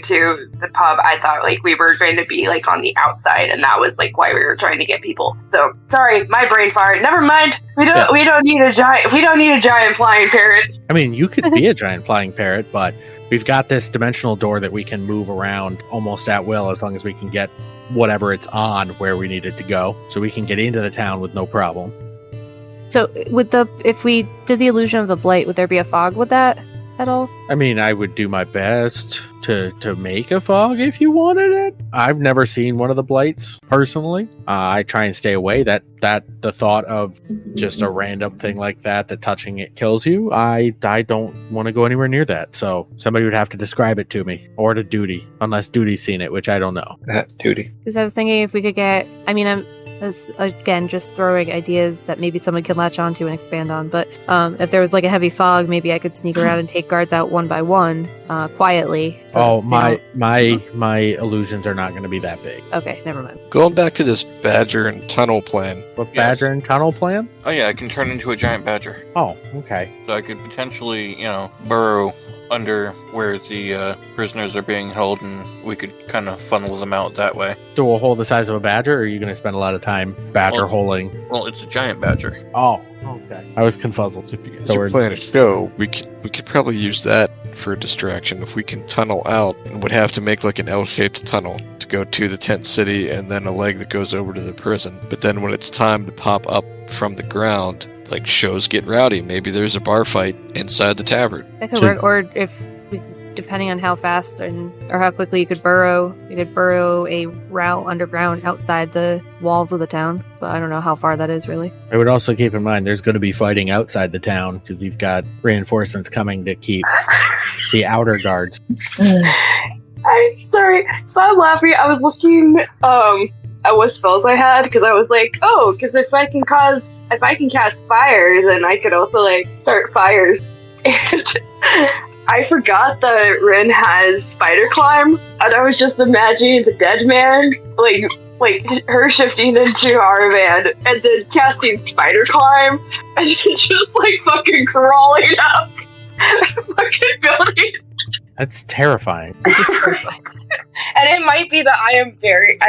to the pub. I thought we were going to be on the outside, and that was why we were trying to get people. So sorry, my brain fired. Never mind. We don't need a giant flying parrot. I mean, you could be a giant flying parrot, but we've got this dimensional door that we can move around almost at will as long as we can get whatever it's on where we need it to go. So we can get into the town with no problem. So, if we did the illusion of the blight, would there be a fog with that? at all? I mean, I would do my best to make a fog if you wanted it. I've never seen one of the blights personally. I try and stay away. That the thought of just a random thing like that touching it kills you. I don't want to go anywhere near that. So somebody would have to describe it to me, or to Duty, unless Duty's seen it, which I don't know. Duty. Because I was thinking if we could get, that's, again, just throwing ideas that maybe someone can latch onto and expand on. But if there was like a heavy fog, maybe I could sneak around and take guards out one by one, quietly. So my illusions are not going to be that big. Okay, never mind. Going back to this badger and tunnel plan. What badger and tunnel plan? Oh yeah, I can turn into a giant badger. Oh, okay. So I could potentially, burrow under where the prisoners are being held, and we could kind of funnel them out that way. So a hole the size of a badger, or are you going to spend a lot of time badger holing? Well, it's a giant badger. Oh, okay. I was confuzzled. As your plan is go, we could probably use that for a distraction if we can tunnel out, and would have to make like an L-shaped tunnel to go to the tent city and then a leg that goes over to the prison. But then when it's time to pop up from the ground, like shows get rowdy. Maybe there's a bar fight inside the tavern. That could work, or if depending on how fast or how quickly you could burrow a route underground outside the walls of the town. But I don't know how far that is really. I would also keep in mind there's going to be fighting outside the town because we've got reinforcements coming to keep the outer guards. I'm sorry. So I'm laughing. I was looking at what spells I had because I was like, because if I can cast fires, then I could also like start fires. And I forgot that Wren has spider climb, and I was just imagining the dead man, like her shifting into our van and then casting spider climb and just like fucking crawling up fucking building. That's terrifying. And it might be that I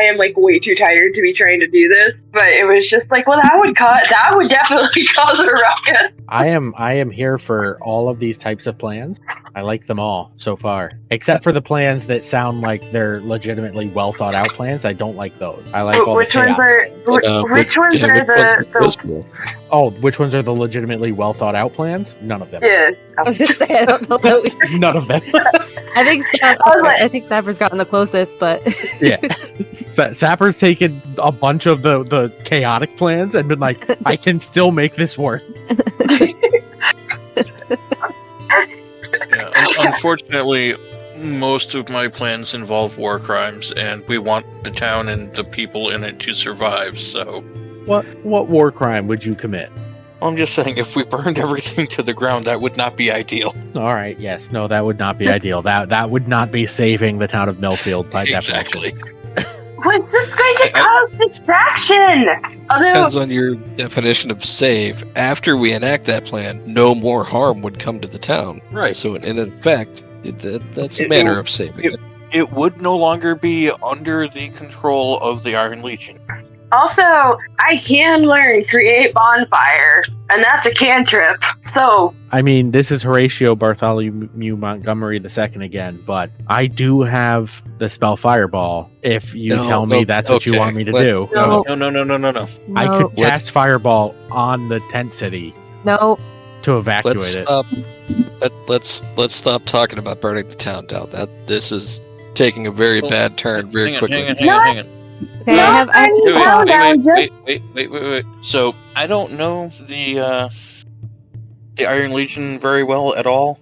am like way too tired to be trying to do this, but it was just like, well, that would definitely cause a ruckus. I am here for all of these types of plans. I like them all so far, except for the plans that sound like they're legitimately well thought out plans. I don't like those. I like all which ones are which ones are the which ones are the legitimately well thought out plans? None of them. Yeah. I was gonna say I don't know that None of them. I think Sapper's gotten the closest, but yeah. Sapper's taken a bunch of the chaotic plans and been like, I can still make this work. Yeah, unfortunately, most of my plans involve war crimes, and we want the town and the people in it to survive, so... What war crime would you commit? I'm just saying, if we burned everything to the ground, that would not be ideal. All right, yes. No, that would not be ideal. That would not be saving the town of Millfield by definition. Exactly. What's this going to cause distraction? Depends on your definition of save. After we enact that plan, no more harm would come to the town. Right. So in effect, that's a manner of saving it. It would no longer be under the control of the Iron Legion. Also, I can learn create bonfire, and that's a cantrip. So, I mean, this is Horatio Bartholomew Montgomery II again, but I do have the spell Fireball. If you tell me that's what you want me to do, No. I could cast Fireball on the tent city. No. To evacuate it. Let's stop talking about burning the town down. This is taking a very bad turn very quickly. Hang on. Okay, Wait. So, I don't know the Iron Legion very well at all,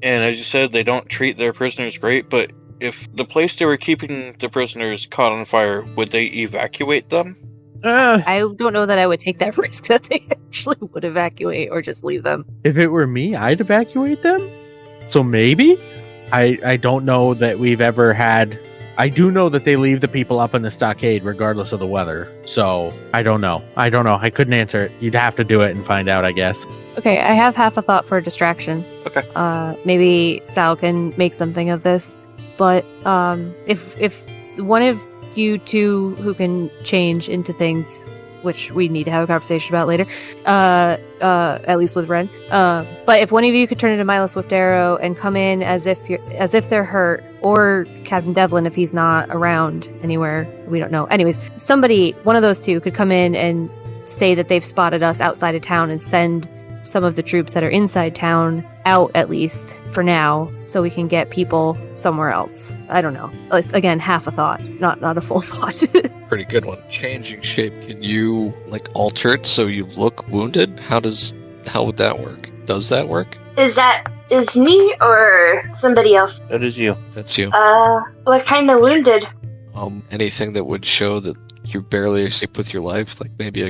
and as you said, they don't treat their prisoners great, but if the place they were keeping the prisoners caught on fire, would they evacuate them? I don't know that I would take that risk that they actually would evacuate or just leave them. If it were me, I'd evacuate them. So maybe? I don't know that we've ever had... I do know that they leave the people up in the stockade regardless of the weather. So, I don't know. I couldn't answer it. You'd have to do it and find out, I guess. Okay, I have half a thought for a distraction. Okay. Maybe Sal can make something of this. But if one of you two who can change into things, which we need to have a conversation about later, at least with Wren. But if one of you could turn into Milo Swift Arrow and come in as if they're hurt, or Captain Devlin if he's not around anywhere, we don't know. Anyways, one of those two could come in and say that they've spotted us outside of town and send some of the troops that are inside town out, at least for now, so we can get people somewhere else. I don't know. Again, half a thought, not a full thought. Pretty good one. Changing shape. Can you alter it so you look wounded? How would that work? Does that work? Is me or somebody else? That is you. That's you. What kind of wounded? Anything that would show that you barely escaped with your life, like maybe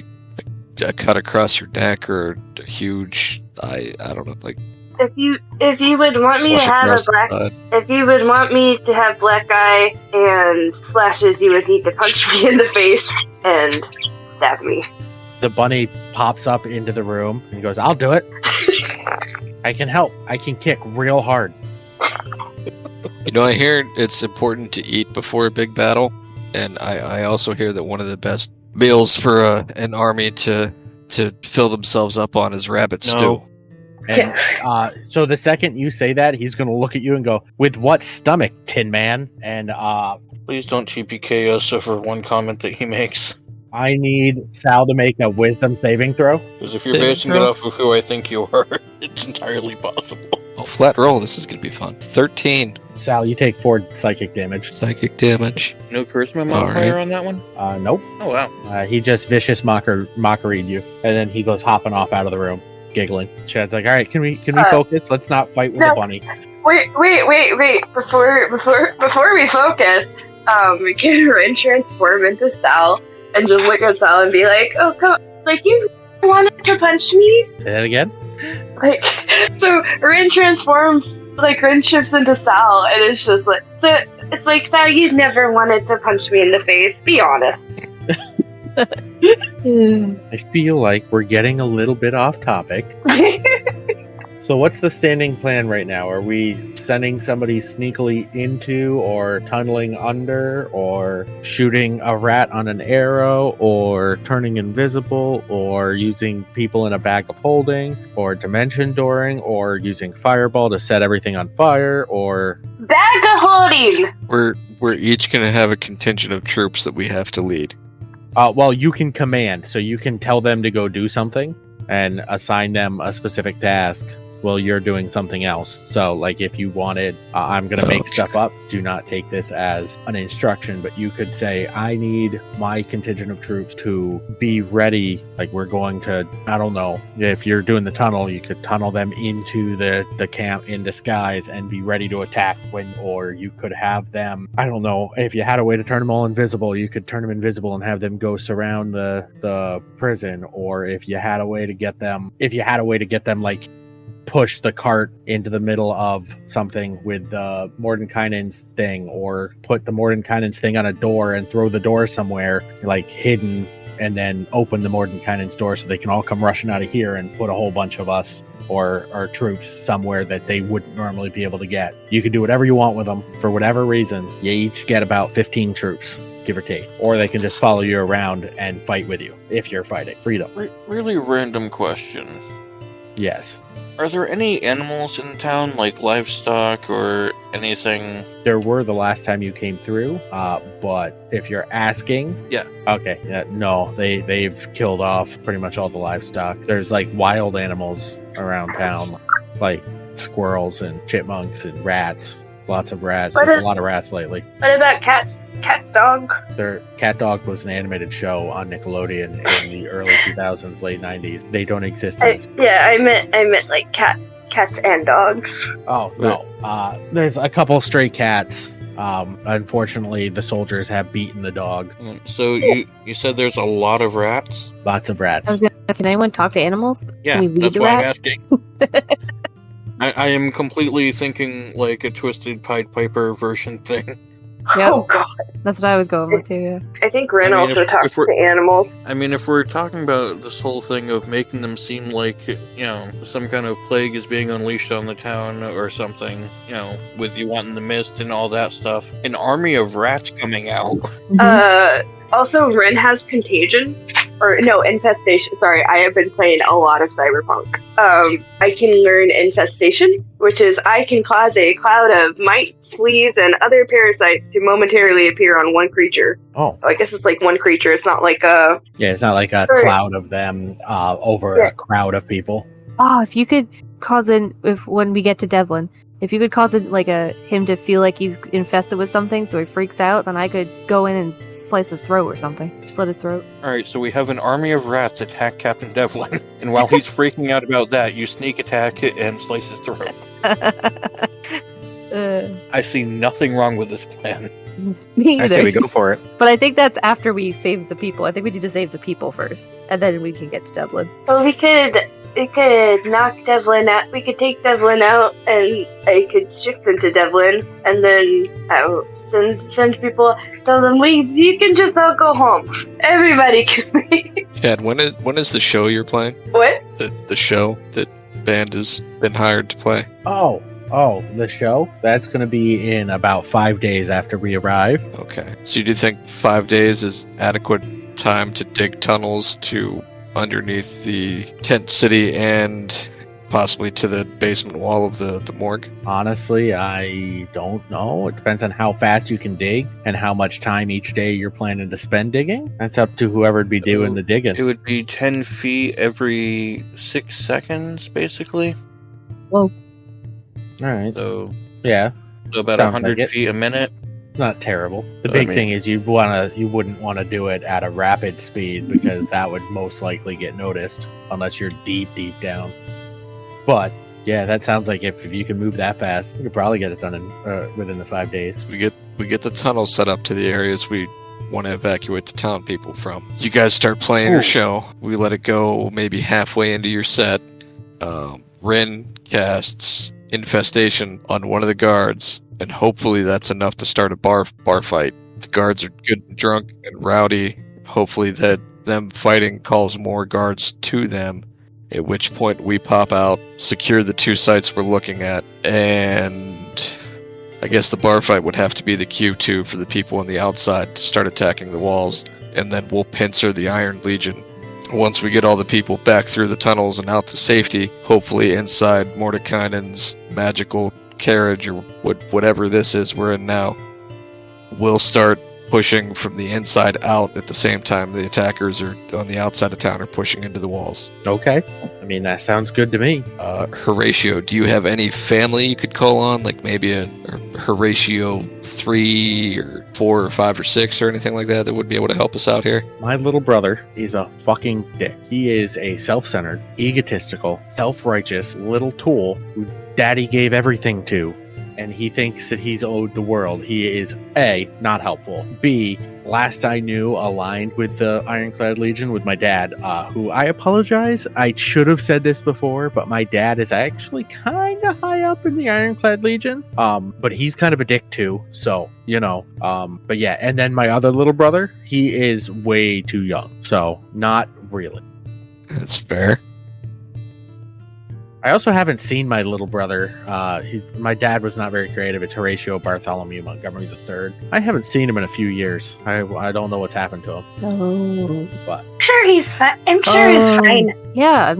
a cut across your neck or a huge, I don't know, If you would want me to have if you would want me to have black eye and slashes, you would need to punch me in the face and stab me. The bunny pops up into the room and goes, "I'll do it. I can help. I can kick real hard." I hear it's important to eat before a big battle, and I also hear that one of the best meals for an army to fill themselves up on is rabbit stew. And so the second you say that, he's going to look at you and go, "With what stomach, Tin Man?" And Please don't TPK us over one comment that he makes. I need Sal to make a wisdom saving throw. Because if you're basing it off of who I think you are, it's entirely possible. Oh, flat roll. This is going to be fun. 13. Sal, you take 4 psychic damage. Psychic damage. No charisma modifier on that one? Nope. Oh, wow. He just vicious mockery'd you. And then he goes hopping off out of the room, giggling. Chad's like, "All right, can we focus? Let's not fight with the bunny." Wait. Before we focus, can Wren transform into Sal and just look at Sal and be like, "Oh, come, you wanted to punch me?" Say that again? So Wren transforms, Wren shifts into Sal, and it's just it's Sal, you never wanted to punch me in the face, be honest. I feel like we're getting a little bit off topic. So what's the standing plan right now? Are we sending somebody sneakily into, or tunneling under, or shooting a rat on an arrow, or turning invisible, or using people in a bag of holding, or dimension dooring, or using fireball to set everything on fire, or... Bag of holding! We're each going to have a contingent of troops that we have to lead. Well, you can command, so you can tell them to go do something and assign them a specific task while you're doing something else. So, if you wanted, I'm going to make stuff up, do not take this as an instruction, but you could say, "I need my contingent of troops to be ready." We're going to, I don't know, if you're doing the tunnel, you could tunnel them into the camp in disguise and be ready to attack or you could have them, I don't know, if you had a way to turn them all invisible, you could turn them invisible and have them go surround the prison, or if you had a way to get them, push the cart into the middle of something with the Mordenkainen's thing, or put the Mordenkainen's thing on a door and throw the door somewhere hidden, and then open the Mordenkainen's door so they can all come rushing out of here and put a whole bunch of us or our troops somewhere that they wouldn't normally be able to get. You can do whatever you want with them for whatever reason. You each get about 15 troops, give or take, or they can just follow you around and fight with you if you're fighting. Freedom. Really random question. Yes. Are there any animals in town, like livestock or anything? There were the last time you came through, but if you're asking... Yeah. Okay, no, they've killed off pretty much all the livestock. There's wild animals around town, like squirrels and chipmunks and rats. Lots of rats. There's a lot of rats lately. What about cats? Cat Dog? Cat Dog was an animated show on Nickelodeon in the early 2000s, late 90s. They don't exist. I meant cats and dogs. Oh, no. There's a couple stray cats. Unfortunately, the soldiers have beaten the dog. So you said there's a lot of rats? Lots of rats. I was going to ask, can anyone talk to animals? Yeah, that's why I'm asking. I am completely thinking like a Twisted Pied Piper version thing. Yep. Oh god. That's what I was going with too, yeah. I think Wren also talks to animals. I mean, if we're talking about this whole thing of making them seem like, some kind of plague is being unleashed on the town or something, with you wanting the mist and all that stuff, an army of rats coming out. Also, Wren has contagion. Or, no, infestation. Sorry, I have been playing a lot of Cyberpunk. I can learn infestation, which is I can cause a cloud of mites, fleas, and other parasites to momentarily appear on one creature. Oh. I guess it's like one creature. It's not like a... Yeah, it's not like a cloud of them over a crowd of people. Oh, if you could cause when we get to Devlin, if you could cause him to feel like he's infested with something, so he freaks out, then I could go in and slice his throat or something. Slit his throat. Alright, so we have an army of rats attack Captain Devlin, and while he's freaking out about that, you sneak attack and slice his throat. I see nothing wrong with this plan. Me either. I say we go for it. But I think that's after we save the people. I think we need to save the people first, and then we can get to Devlin. Well, we could knock Devlin out. We could take Devlin out, and I could shift into Devlin, and then I'll send people. Tell them, you can just all go home. Everybody can leave. Chad, when is the show you're playing? What? The show that band has been hired to play. Oh, the show? That's going to be in about 5 days after we arrive. Okay. So you do think 5 days is adequate time to dig tunnels to underneath the tent city and possibly to the basement wall of the morgue? Honestly, I don't know. It depends on how fast you can dig and how much time each day you're planning to spend digging. That's up to whoever'd be doing the digging. It would be 10 feet every 6 seconds, basically. Whoa. Alright. So yeah. So about Sounds 100 like it. feet a minute. It's not terrible. The big thing is you wouldn't want to do it at a rapid speed because that would most likely get noticed unless you're deep down. But yeah, that sounds like if you can move that fast, you could probably get it done in within the 5 days. We get the tunnels set up to the areas we want to evacuate the town people from. You guys start playing your show. We let it go maybe halfway into your set. Wren casts Infestation on one of the guards, and hopefully that's enough to start a bar fight. The guards are good and drunk and rowdy. Hopefully that them fighting calls more guards to them, at which point we pop out, secure the 2 sites we're looking at, and I guess the bar fight would have to be the Q2 for the people on the outside to start attacking the walls, and then we'll pincer the Iron Legion. Once we get all the people back through the tunnels and out to safety, hopefully inside Mordekainen's magical carriage or whatever this is we're in now, we'll start pushing from the inside out at the same time the attackers are on the outside of town are pushing into the walls. Okay. I mean, that sounds good to me. Horatio, do you have any family you could call on? Like maybe a Horatio 3 or 4 or 5 or 6 or anything like that would be able to help us out here? My little brother is a fucking dick. He is a self-centered, egotistical, self-righteous little tool who daddy gave everything to. And he thinks that he's owed the world. He is A, not helpful. B, last I knew, aligned with the Ironclad Legion with my dad, who I apologize. I should have said this before, but my dad is actually kind of high up in the Ironclad Legion. But he's kind of a dick too, so, but yeah. And then my other little brother, he is way too young, so not really. That's fair. I also haven't seen my little brother. My dad was not very creative. It's Horatio Bartholomew Montgomery III. I haven't seen him in a few years. I don't know what's happened to him. Oh. But I'm sure he's fine. I'm sure he's fine. Yeah,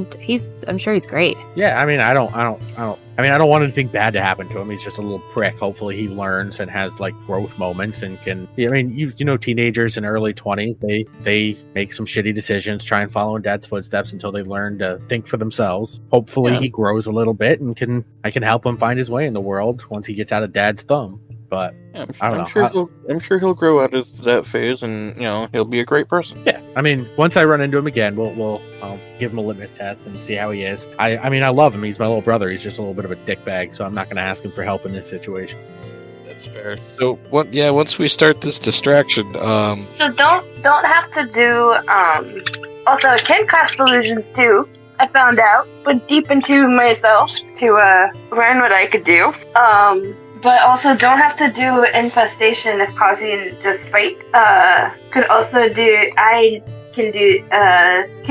I'm sure he's great. yeah, I mean, I don't want anything bad to happen to him. He's just a little prick. Hopefully, he learns and has like growth moments and can. I mean, you know, teenagers in early 20s, they make some shitty decisions, try and follow in dad's footsteps until they learn to think for themselves. Hopefully, he grows a little bit and I can help him find his way in the world once he gets out of dad's thumb. But Yeah, I don't know. I'm sure he'll grow out of that phase, and he'll be a great person. Yeah, I mean, once I run into him again, I'll give him a litmus test and see how he is. I mean, I love him. He's my little brother. He's just a little bit of a dickbag, so I'm not going to ask him for help in this situation. That's fair. So, once we start this distraction, So don't have to do. Also, I can cast illusions too. I found out, went deep into myself to learn what I could do. But also don't have to do infestation if causing just fight. Could also do. I can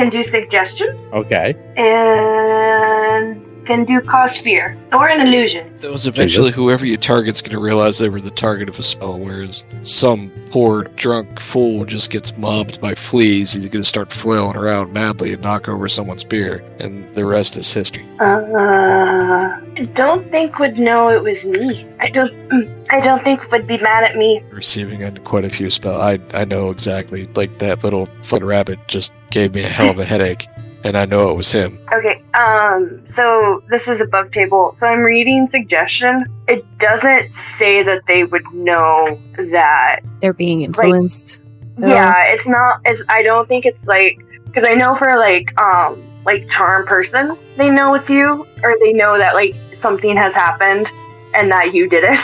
do suggestion Okay. and can do cause fear or an illusion. those eventually whoever you target's going to realize they were the target of a spell, whereas some poor drunk fool just gets mobbed by fleas. He's going to start flailing around madly and knock over someone's beer, and the rest is history. I don't think would know it was me. I don't think would be mad at me. Receiving quite a few spells. I know exactly. Like that little fun rabbit just gave me a hell of a headache, and I know it was him. Okay, So this is above table. So I'm reading suggestion. It doesn't say that they would know that. They're being influenced. Yeah, it's not. I don't think it's like, because I know for like charm person, they know it's you, or they know that like something has happened and that you did it.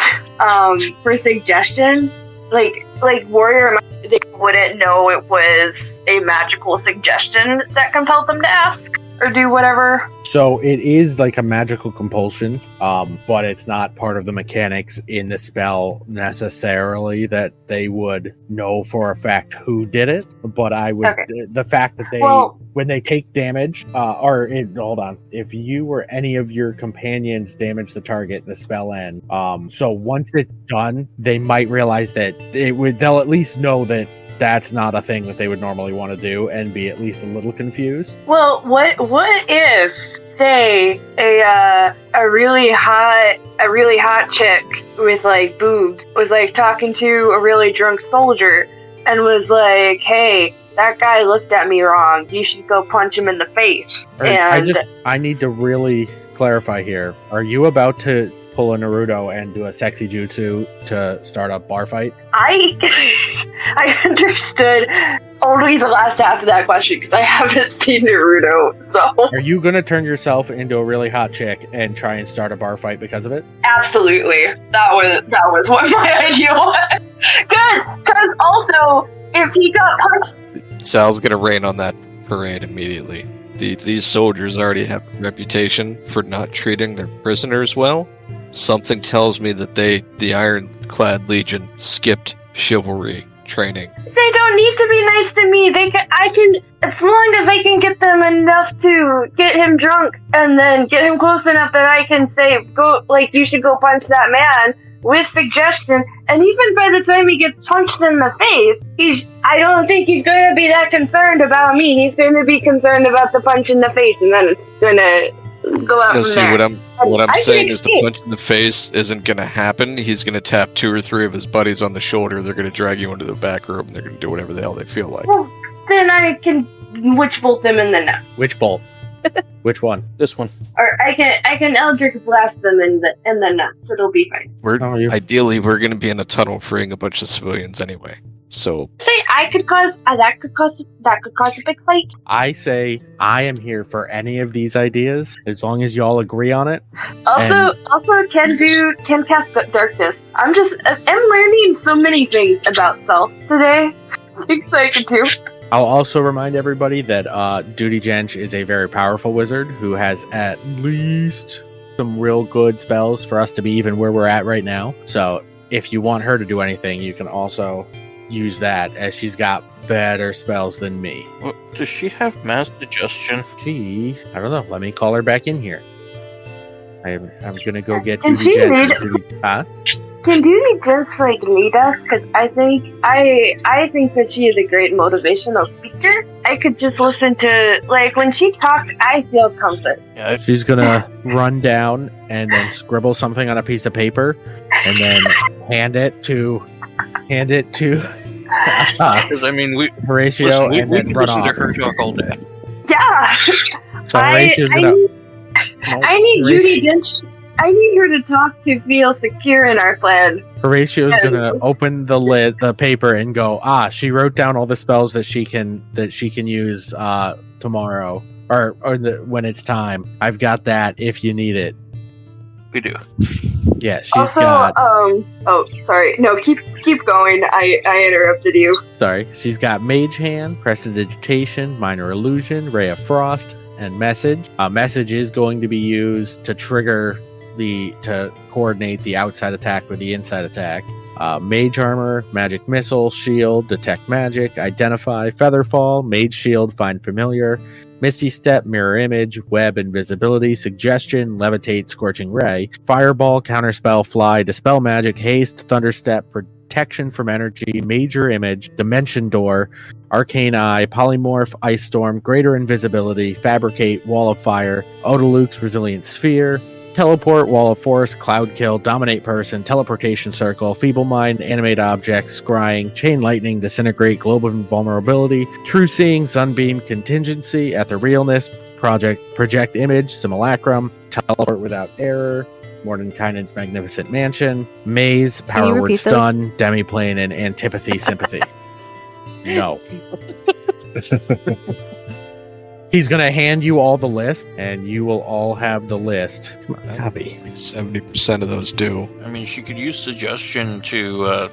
For suggestion, like warrior, they wouldn't know it was a magical suggestion that compelled them to ask or do whatever. So it is like a magical compulsion, but it's not part of the mechanics in the spell necessarily that they would know for a fact who did it. But I would, the fact that they, when they take damage, hold on, if you or any of your companions damage the target, the spell ends. So once it's done, they might realize that they'll at least know that that's not a thing that they would normally want to do and be at least a little confused. Well, what if, say, a really hot chick with like boobs was like talking to a really drunk soldier and was like, "Hey, that guy looked at me wrong. You should go punch him in the face." I need to really clarify here. Are you about to pull a Naruto and do a sexy jutsu to start a bar fight? I understood only the last half of that question because I haven't seen Naruto. So are you gonna turn yourself into a really hot chick and try and start a bar fight because of it? Absolutely, that was what my idea was. Good, because also if he got punched, Sal's gonna rain on that parade immediately. These soldiers already have a reputation for not treating their prisoners well. Something tells me that the Ironclad Legion, skipped chivalry training. They don't need to be nice to me. I can, as long as I can get them enough to get him drunk, and then get him close enough that I can say, "Go, like you should go punch that man," with suggestion. And even by the time he gets punched in the face, I don't think he's going to be that concerned about me. He's going to be concerned about the punch in the face, and then it's going to go out from there. What I'm saying is the punch in the face isn't going to happen. He's going to tap 2 or 3 of his buddies on the shoulder. They're going to drag you into the back room, and they're going to do whatever the hell they feel like. Well, then I can witch bolt them in the nuts. Which bolt? Which one? This one. Or I can Eldritch blast them in the nuts. It'll be fine. Ideally, we're going to be in a tunnel freeing a bunch of civilians anyway. So say that could cause a big fight. I say I am here for any of these ideas as long as y'all agree on it. Also can cast darkness. I'm learning so many things about self today. I'm excited too. I'll also remind everybody that Duty Gench is a very powerful wizard who has at least some real good spells for us to be even where we're at right now. So if you want her to do anything, you can also use that, as she's got better spells than me. Well, does she have mass digestion? I don't know. Let me call her back in here. I'm gonna go get Duty Gench. Can Duty just like lead us? Because I think that she is a great motivational speaker. I could just listen to, like, when she talks, I feel comfort. Yeah, she's gonna run down and then scribble something on a piece of paper and then hand it to because I mean, Horatio, and then run off. To her talk all day. Yeah. So Horatio's I need Duty Gench. I need her to talk to feel secure in our plan. Horatio's gonna open the paper, and go, she wrote down all the spells that she can use tomorrow, or when it's time. I've got that if you need it. We do. Yeah, she's also, got. Oh, sorry. No, keep going. I interrupted you. Sorry. She's got Mage Hand, Prestidigitation, Minor Illusion, Ray of Frost, and Message. Message is going to be used to trigger to coordinate the outside attack with the inside attack. Mage Armor, Magic Missile, Shield, Detect Magic, Identify, Featherfall, Mage Shield, Find Familiar, Misty Step, Mirror Image, Web, Invisibility, Suggestion, Levitate, Scorching Ray, Fireball, Counterspell, Fly, Dispel Magic, Haste, Thunderstep, Protection from Energy, Major Image, Dimension Door, Arcane Eye, Polymorph, Ice Storm, Greater Invisibility, Fabricate, Wall of Fire, Odaluk's Resilient Sphere, Teleport, Wall of Force, Cloud Kill, Dominate Person, Teleportation Circle, Feeble Mind, Animate Objects, Scrying, Chain Lightning, Disintegrate, Globe of Invulnerability, True Seeing, Sunbeam, Contingency, Etherealness, project image, simulacrum, teleport without error, Mordenkainen's magnificent mansion, maze, power word repeat those? stun, demiplane, and antipathy sympathy. No. He's gonna hand you all the list, and you will all have the list. Come on, copy. 70% of those do. I mean, she could use suggestion to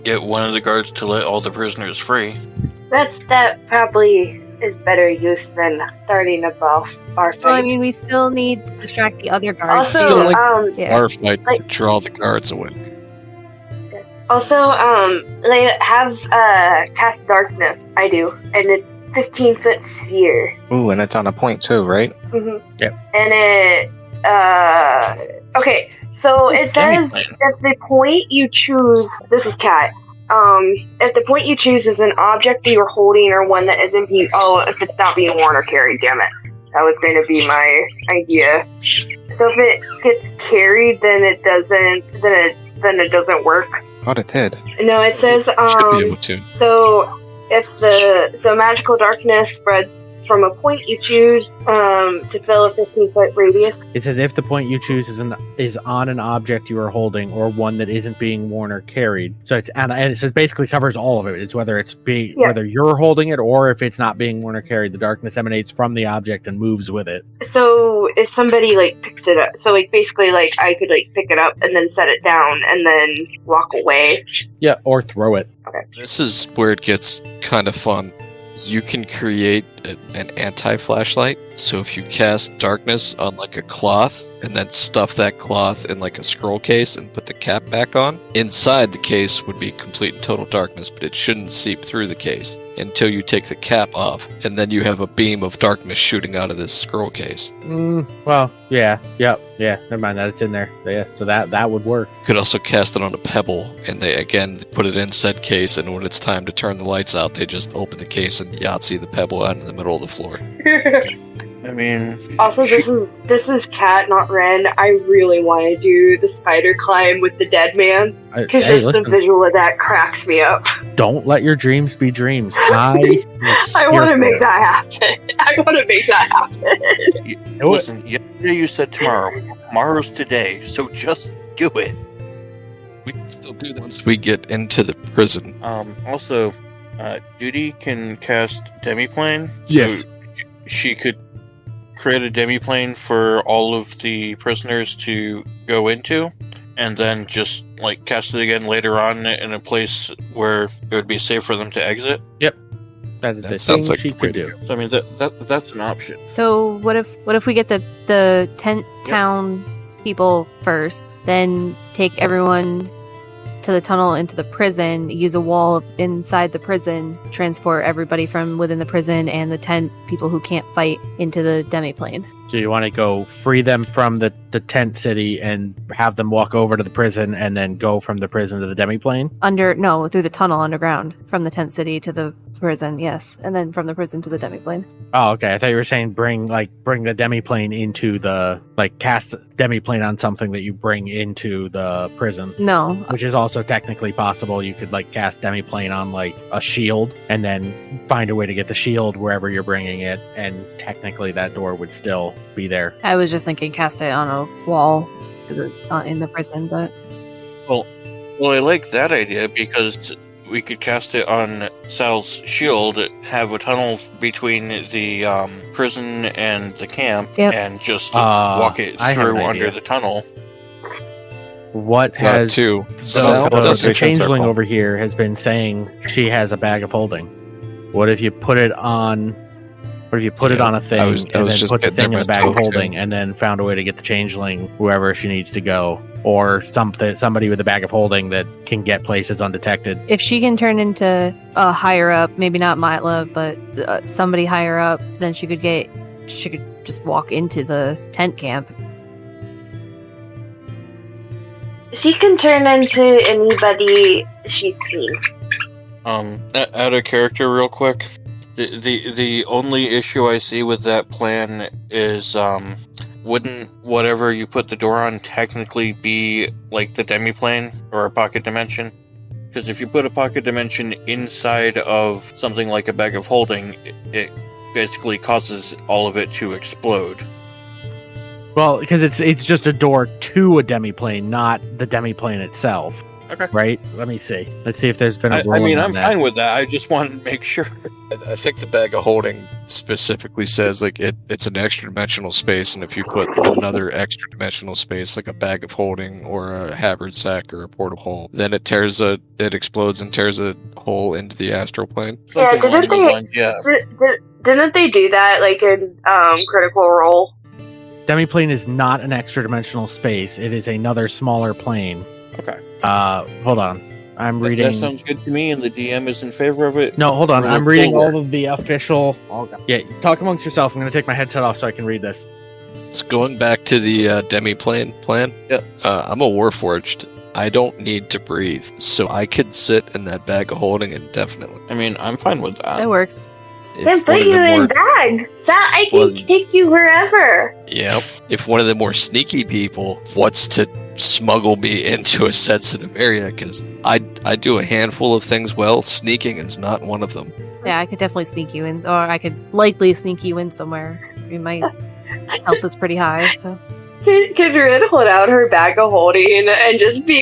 get one of the guards to let all the prisoners free. That probably is better use than starting above our fight. Well, I mean, we still need to distract the other guards. Also, Still, like, Yeah. Our fight to draw the guards away. they have cast darkness. I do, and it's 15-foot sphere. Ooh, and it's on a point too, right? Mm-hmm. Yep. And it okay. So it says if the point you choose, this is Cat. If the point you choose is an object you're holding or one that isn't being, if it's not being worn or carried, damn it. That was going to be my idea. So if it gets carried, then it doesn't, then it doesn't work. Thought it did. No, it says, Should be able to. so if so magical darkness spreads from a point you choose to fill a 15-foot radius. It says if the point you choose is on an object you are holding or one that isn't being worn or carried. So it's and it says basically covers all of it. It's whether it's whether you're holding it or if it's not being worn or carried. The darkness emanates from the object and moves with it. So if somebody picks it up, so basically I could pick it up and then set it down and then walk away. Yeah, or throw it. Okay. This is where it gets kind of fun. You can create an anti-flashlight. So if you cast darkness on a cloth and then stuff that cloth in a scroll case and put the cap back on, inside the case would be complete and total darkness, but it shouldn't seep through the case until you take the cap off, and then you have a beam of darkness shooting out of this scroll case. Well, yeah. Never mind that, it's in there. Yeah, so that would work. You could also cast it on a pebble, and they put it in said case, and when it's time to turn the lights out, they just open the case and Yahtzee the pebble out in the middle of the floor. I mean... Also, this is Cat, not Wren. I really want to do the spider climb with the dead man, because the visual of that cracks me up. Don't let your dreams be dreams. I want to make that happen. Listen, yesterday you said tomorrow. Tomorrow's today, so just do it. We can still do that once we get into the prison. Also, Duty can cast Demiplane. Yes. So she could create a demiplane for all of the prisoners to go into, and then just cast it again later on in a place where it would be safe for them to exit. Yep, that is the sounds thing like she the way could to do. So I mean that's an option. So what if we get the tent town people first, then take everyone to the tunnel into the prison, use a wall inside the prison, transport everybody from within the prison and the tent people who can't fight into the demiplane. So you want to go free them from the tent city and have them walk over to the prison and then go from the prison to the demiplane? Through the tunnel underground from the tent city to the prison, yes, and then from the prison to the demiplane. Oh, okay. I thought you were saying bring the demiplane into the cast demiplane on something that you bring into the prison. No, which is also technically possible. You could cast demiplane on a shield and then find a way to get the shield wherever you're bringing it, and technically that door would still be there. I was just thinking cast it on a wall in the prison, but Well, I like that idea because we could cast it on Sal's shield, have a tunnel between the prison and the camp, and just walk it through under the tunnel. What has too? The changeling over here has been saying she has a bag of holding. What if you put it on? What if you put it on a thing and then put the thing in a bag of holding, and then found a way to get the changeling wherever she needs to go, or somebody with a bag of holding that can get places undetected? if she can turn into a higher up, maybe not Mitla, but somebody higher up, then she could just walk into the tent camp. She can turn into anybody she's seen. Out of character real quick. The only issue I see with that plan is wouldn't whatever you put the door on technically be the demiplane or a pocket dimension? Because if you put a pocket dimension inside of something like a bag of holding, it basically causes all of it to explode. Well, because it's just a door to a demiplane, not the demiplane itself. Okay. Right? Let me see. Let's see if there's been a I mean, ruling on I'm that. fine with that. I just wanted to make sure. I think the bag of holding specifically says like it's an extra dimensional space, and if you put another extra dimensional space, like a bag of holding or a haversack sack or a portal hole, then it explodes and tears a hole into the astral plane. Yeah, Something along those lines, yeah. Didn't they do that like in Critical Role? Demiplane is not an extra dimensional space. It is another smaller plane. Okay. Hold on. I'm reading. That sounds good to me, and the DM is in favor of it. No, hold on. We're I'm reading forward. all of the official. Yeah, talk amongst yourself. I'm going to take my headset off so I can read this. So going back to the demiplane plan, Yep. I'm a Warforged. I don't need to breathe, so I could sit in that bag of holding indefinitely. I mean, I'm fine with that. That works. Then put you in bags. That I can take you wherever. Yeah. If one of the more sneaky people wants to smuggle me into a sensitive area, because I do a handful of things well, sneaking is not one of them. Yeah, I could definitely sneak you in, or I could likely sneak you in somewhere. I mean, my health is pretty high, so. Could Rin hold out her bag of holding and just be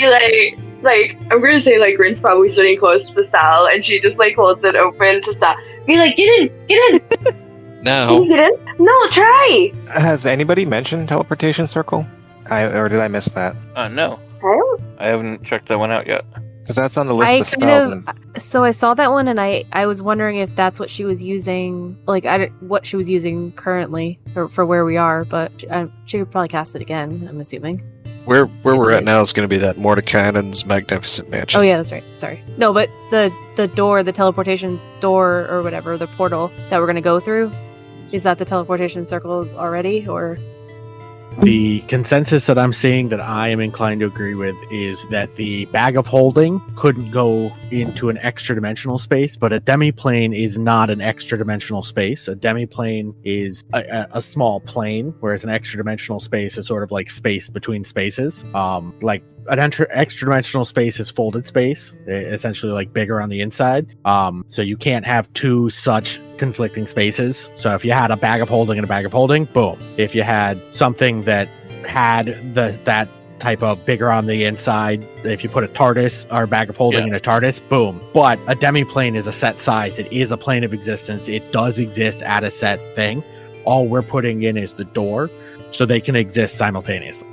like I'm gonna say like Rin's probably sitting close to Sal, and she just like holds it open to Sal. Be like, get in. Can No. you get in? No, try. Has anybody mentioned teleportation circle? Or did I miss that? No. Oh. I haven't checked that one out yet. Because that's on the list of spells. So I saw that one, and I was wondering if that's what she was using, like what she was using currently for where we are. But she could probably cast it again. I'm assuming. Where we're at now is going to be that Mordecai's Magnificent Mansion. Oh yeah, that's right. Sorry. No, but the door, the teleportation door or whatever, the portal that we're going to go through, is that the teleportation circle already, or? The consensus that I'm seeing that I am inclined to agree with is that the bag of holding couldn't go into an extra dimensional space, but a demiplane is not an extra dimensional space. A demiplane is a small plane, whereas an extra dimensional space is sort of like space between spaces. Like an extra dimensional space is folded space, essentially like bigger on the inside. So you can't have two such conflicting spaces. So if you had a bag of holding and a bag of holding, boom. If you had something that had that type of bigger on the inside, if you put a TARDIS or a bag of holding in a TARDIS, boom. But a demiplane is a set size. It is a plane of existence. It does exist at a set thing. All we're putting in is the door, so they can exist simultaneously.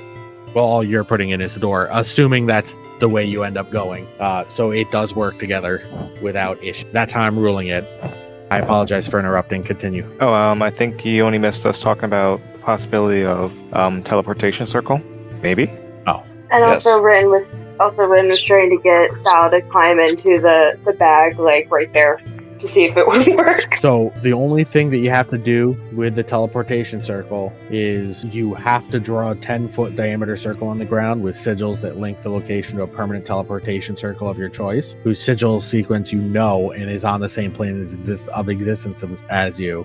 Well, all you're putting in is the door, assuming that's the way you end up going. So it does work together without issue. That's how I'm ruling it. I apologize for interrupting. Continue. Oh, I think you only missed us talking about the possibility of teleportation circle. Maybe. Oh. And Yes. also Rin was trying to get Sal to climb into the bag like right there to see if it would work. So the only thing that you have to do with the teleportation circle is you have to draw a 10-foot diameter circle on the ground with sigils that link the location to a permanent teleportation circle of your choice, whose sigil sequence you know and is on the same plane of existence as you.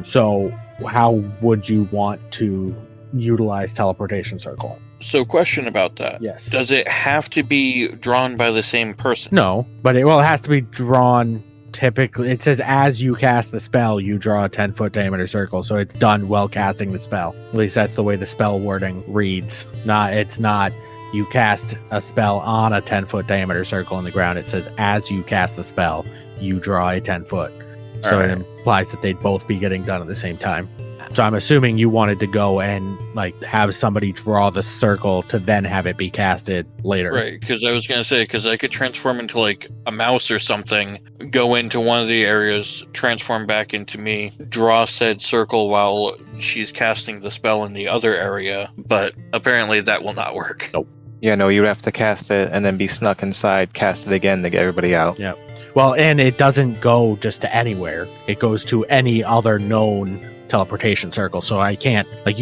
So how would you want to utilize teleportation circle? So, question about that. Yes. Does it have to be drawn by the same person? No, but it has to be drawn. Typically, it says as you cast the spell, you draw a 10-foot diameter circle, so it's done while casting the spell. At least that's the way the spell wording reads. It's not you cast a spell on a 10-foot diameter circle in the ground. It says as you cast the spell, you draw a 10-foot. So Alright. it implies that they'd both be getting done at the same time. So I'm assuming you wanted to go and have somebody draw the circle to then have it be casted later. Right, because I was going to say, because I could transform into like a mouse or something, go into one of the areas, transform back into me, draw said circle while she's casting the spell in the other area, but apparently that will not work. Nope. Yeah, no, you would have to cast it and then be snuck inside, cast it again to get everybody out. Yeah. Well, and it doesn't go just to anywhere. It goes to any other known teleportation circle. So you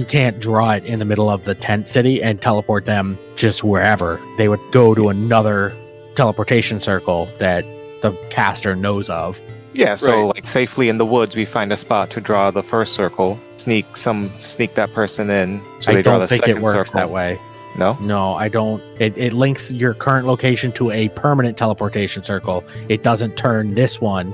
can't draw it in the middle of the tent city and teleport them just wherever. They would go to another teleportation circle that the caster knows of. Yeah, so Right. like safely in the woods, we find a spot to draw the first circle, sneak that person in, so I they draw don't the think second it works circle. that way. No? No, I don't. It links your current location to a permanent teleportation circle. It doesn't turn this one.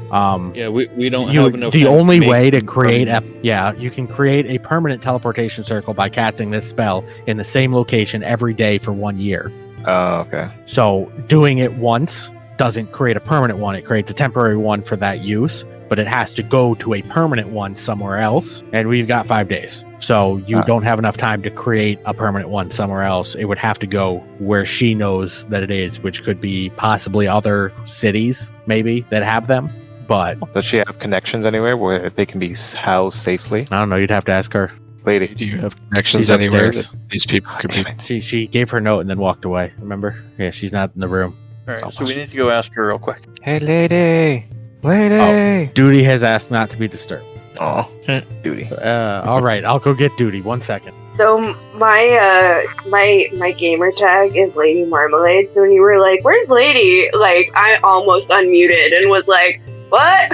Yeah, we don't have enough. The time only make way to them create permanent. you can create a permanent teleportation circle by casting this spell in the same location every day for 1 year. Oh, okay. So doing it once doesn't create a permanent one. It creates a temporary one for that use, but it has to go to a permanent one somewhere else. And we've got 5 days. So you don't have enough time to create a permanent one somewhere else. It would have to go where she knows that it is, which could be possibly other cities, maybe, that have them. But Does she have connections anywhere where they can be housed safely? I don't know. You'd have to ask her. Lady. Do you have connections She's anywhere upstairs. that these people could be? Damn it. She gave her note and then walked away. Remember? Yeah, she's not in the room. All right, so we need to go ask her real quick. Hey, lady. Lady. Duty has asked not to be disturbed. Oh, duty. All right, I'll go get Duty. 1 second. So my gamer tag is Lady Marmalade. So when you were like, "Where's Lady?" Like I almost unmuted and was like, "What?"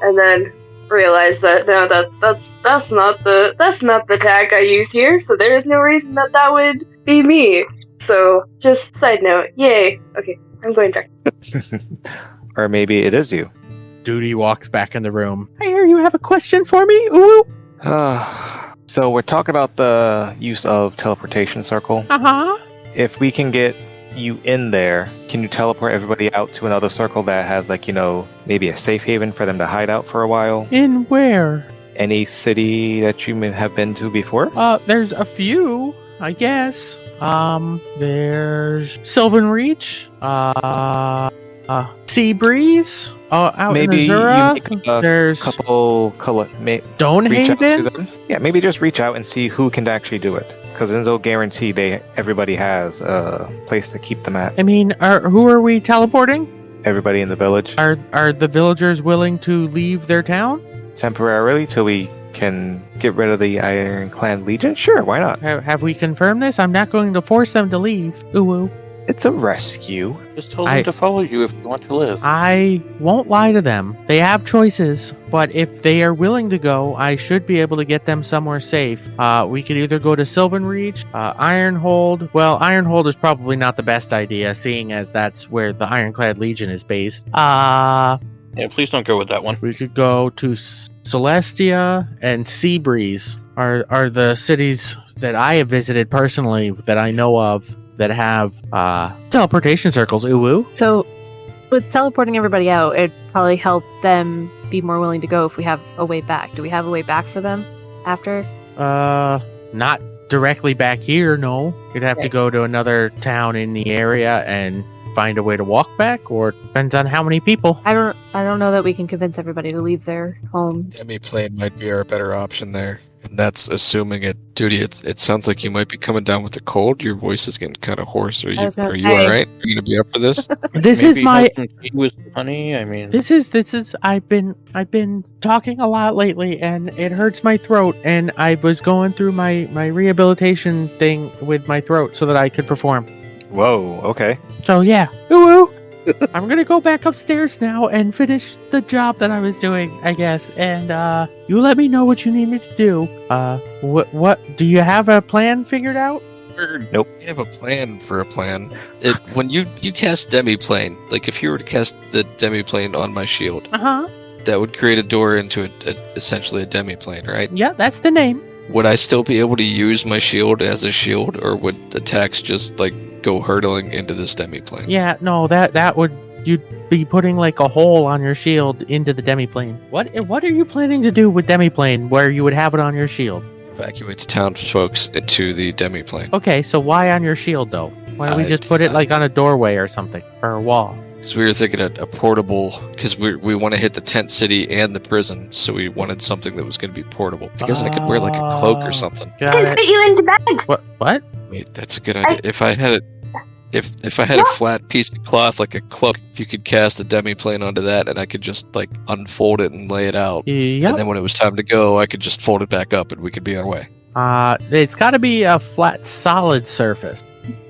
and then realized that no, that's not the tag I use here. So there is no reason that would be me. So just side note, yay. Okay, I'm going back. Or maybe it is you. Duty walks back in the room. I hear you have a question for me. Ooh. So we're talking about the use of teleportation circle. Uh-huh. If we can get you in there, can you teleport everybody out to another circle that has, like, you know, maybe a safe haven for them to hide out for a while? In where? Any city that you may have been to before? There's a few, I guess. There's Sylvan Reach, Sea Breeze, out Maybe in you Azura. make a There's couple reach out to Stonehaven. them. Yeah, maybe just reach out and see who can actually do it. Because there's no guarantee everybody has a place to keep them at. I mean, who are we teleporting? Everybody in the village. Are the villagers willing to leave their town? Temporarily, till we can get rid of the Ironclad Legion? Sure, why not? Have we confirmed this? I'm not going to force them to leave. Ooh. It's a rescue. Just tell them to follow you if you want to live. I won't lie to them. They have choices, but if they are willing to go, I should be able to get them somewhere safe. We could either go to Sylvan Reach, Ironhold. Well, Ironhold is probably not the best idea, seeing as that's where the Ironclad Legion is based. Yeah, please don't go with that one. We could go to Celestia and Seabreeze are the cities that I have visited personally that I know of that have teleportation circles. Ooh. So, with teleporting everybody out, it'd probably help them be more willing to go if we have a way back. Do we have a way back for them after? Not directly back here, no. You'd have to go to another town in the area and find a way to walk back, or depends on how many people. I don't know that we can convince everybody to leave their home. Demi-plane might be our better option there. And that's assuming it. Duty, it sounds like you might be coming down with a cold. Your voice is getting kind of hoarse. Are you alright? Are you gonna be up for this? This Maybe is my have some tea with honey. I mean, This is I've been talking a lot lately and it hurts my throat, and I was going through my rehabilitation thing with my throat so that I could perform. Whoa, okay. So yeah. Ooh. I'm gonna go back upstairs now and finish the job that I was doing, I guess. And you let me know what you need me to do. What do you have a plan figured out? Nope. I have a plan for a plan. When you cast Demi-plane, like if you were to cast the Demi-plane on my shield, that would create a door into essentially a Demi-plane, right? Yeah, that's the name. Would I still be able to use my shield as a shield, or would attacks just like go hurtling into this Demi-plane? Yeah, no, that would, you'd be putting like a hole on your shield into the demiplane. What are you planning to do with demiplane where you would have it on your shield? Evacuate the townsfolk into the Demi-plane. Okay, so why on your shield though? Why don't we just put it like on a doorway or something, or a wall? Because we were thinking a portable, because we want to hit the tent city and the prison, so we wanted something that was going to be portable. I guess I could wear like a cloak or something. Got Can it. fit you into bag. What? Wait, that's a good idea. If I had it, if I had a flat piece of cloth like a cloak, you could cast a Demi-plane onto that, and I could just like unfold it and lay it out. Yep. And then when it was time to go, I could just fold it back up, and we could be on our way. It's got to be a flat, solid surface.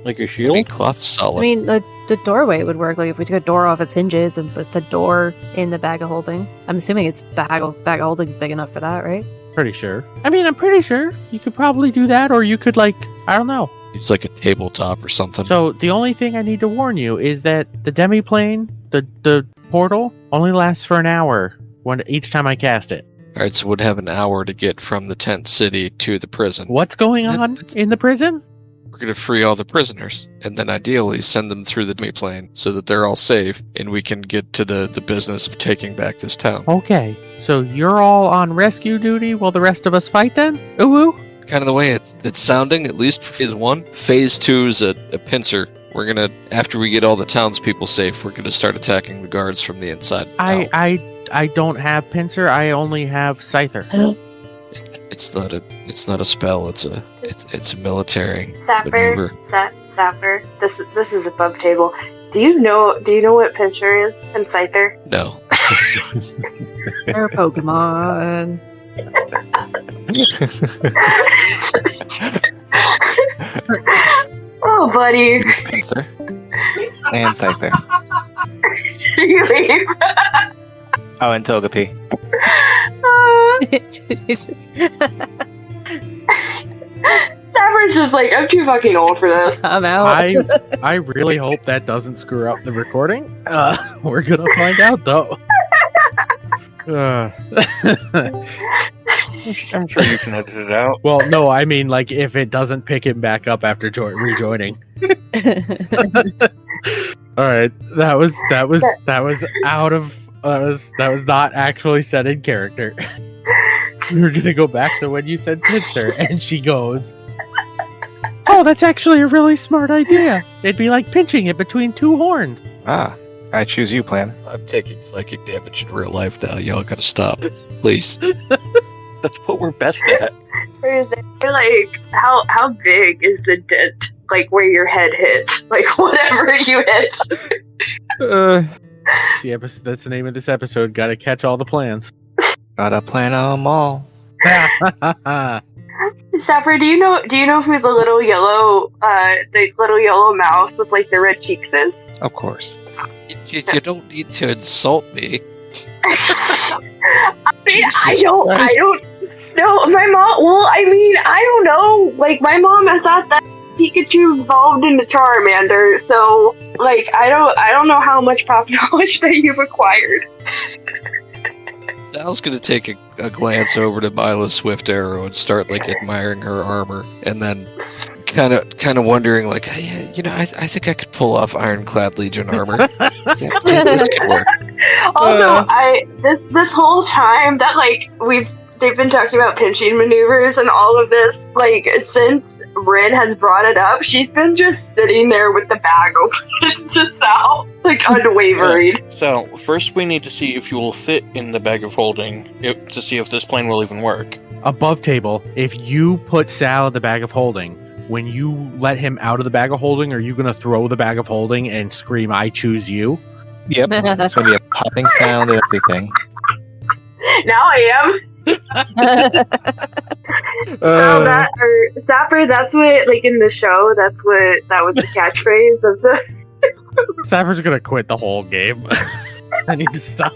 like a I shield. mean, cloth's solid. I mean, the doorway would work. Like if we took a door off its hinges and put the door in the bag of holding. I'm assuming its bag of holding is big enough for that, right? Pretty sure. I mean, I'm pretty sure you could probably do that, or you could, like, I don't know. It's like a tabletop or something. So the only thing I need to warn you is that the demiplane, the portal, only lasts for an hour each time I cast it. Alright, so we'd have an hour to get from the tent city to the prison. What's going on in the prison? We're going to free all the prisoners, and then ideally send them through the demiplane so that they're all safe, and we can get to the business of taking back this town. Okay, so you're all on rescue duty while the rest of us fight then? Ooh. Kind of the way it's sounding, at least for phase 1. Phase 2 is a pincer. We're going to, after we get all the townspeople safe, we're going to start attacking the guards from the inside. I don't have pincer, I only have scyther. It's not a spell, it's a military maneuver. Sapper, this is above table. Do you know what pincer is and scyther? No. They're Pokemon. Oh, buddy. It's pincer and scyther. Really? Oh, and Togepi. Sapper's just like, I'm too fucking old for this. I'm out. I really hope that doesn't screw up the recording. We're gonna find out though. I'm sure you can edit it out. Well, no, I mean, like, if it doesn't pick him back up after rejoining. All right, that was not actually said in character. We're gonna go back to when you said pincer, and she goes, "Oh, that's actually a really smart idea. It'd be like pinching it between two horns." Ah, I choose you, plan. I'm taking psychic damage in real life now. Y'all gotta stop. Please. That's what we're best at. Like, how big is the dent? Like, where your head hit? Like, whatever you hit. That's the name of this episode. Gotta catch all the plans. Gotta plan them all. Sapper, do you know who the little yellow mouse with like the red cheeks is? Of course. You don't need to insult me. I don't know. My mom, well, I mean, I don't know. Like, my mom has thought that Pikachu evolved into Charmander, so, like, I don't know how much pop knowledge that you've acquired. Sal's gonna take a glance over to Mila's Swift Arrow and start, like, admiring her armor, and then kind of wondering, like, hey, I think I could pull off Ironclad Legion armor. Yeah, this could work. Also, this whole time that, like, they've been talking about pinching maneuvers and all of this, like, since Wren has brought it up, she's been just sitting there with the bag open to Sal, like, unwavering. So, first we need to see if you will fit in the bag of holding, to see if this plan will even work. Above table, if you put Sal in the bag of holding, when you let him out of the bag of holding, are you going to throw the bag of holding and scream, "I choose you"? Yep. It's going to be a popping sound and everything. Now I am. Sapper, that's what, like, in the show, that was the catchphrase of the... Sapper's going to quit the whole game. I need to stop.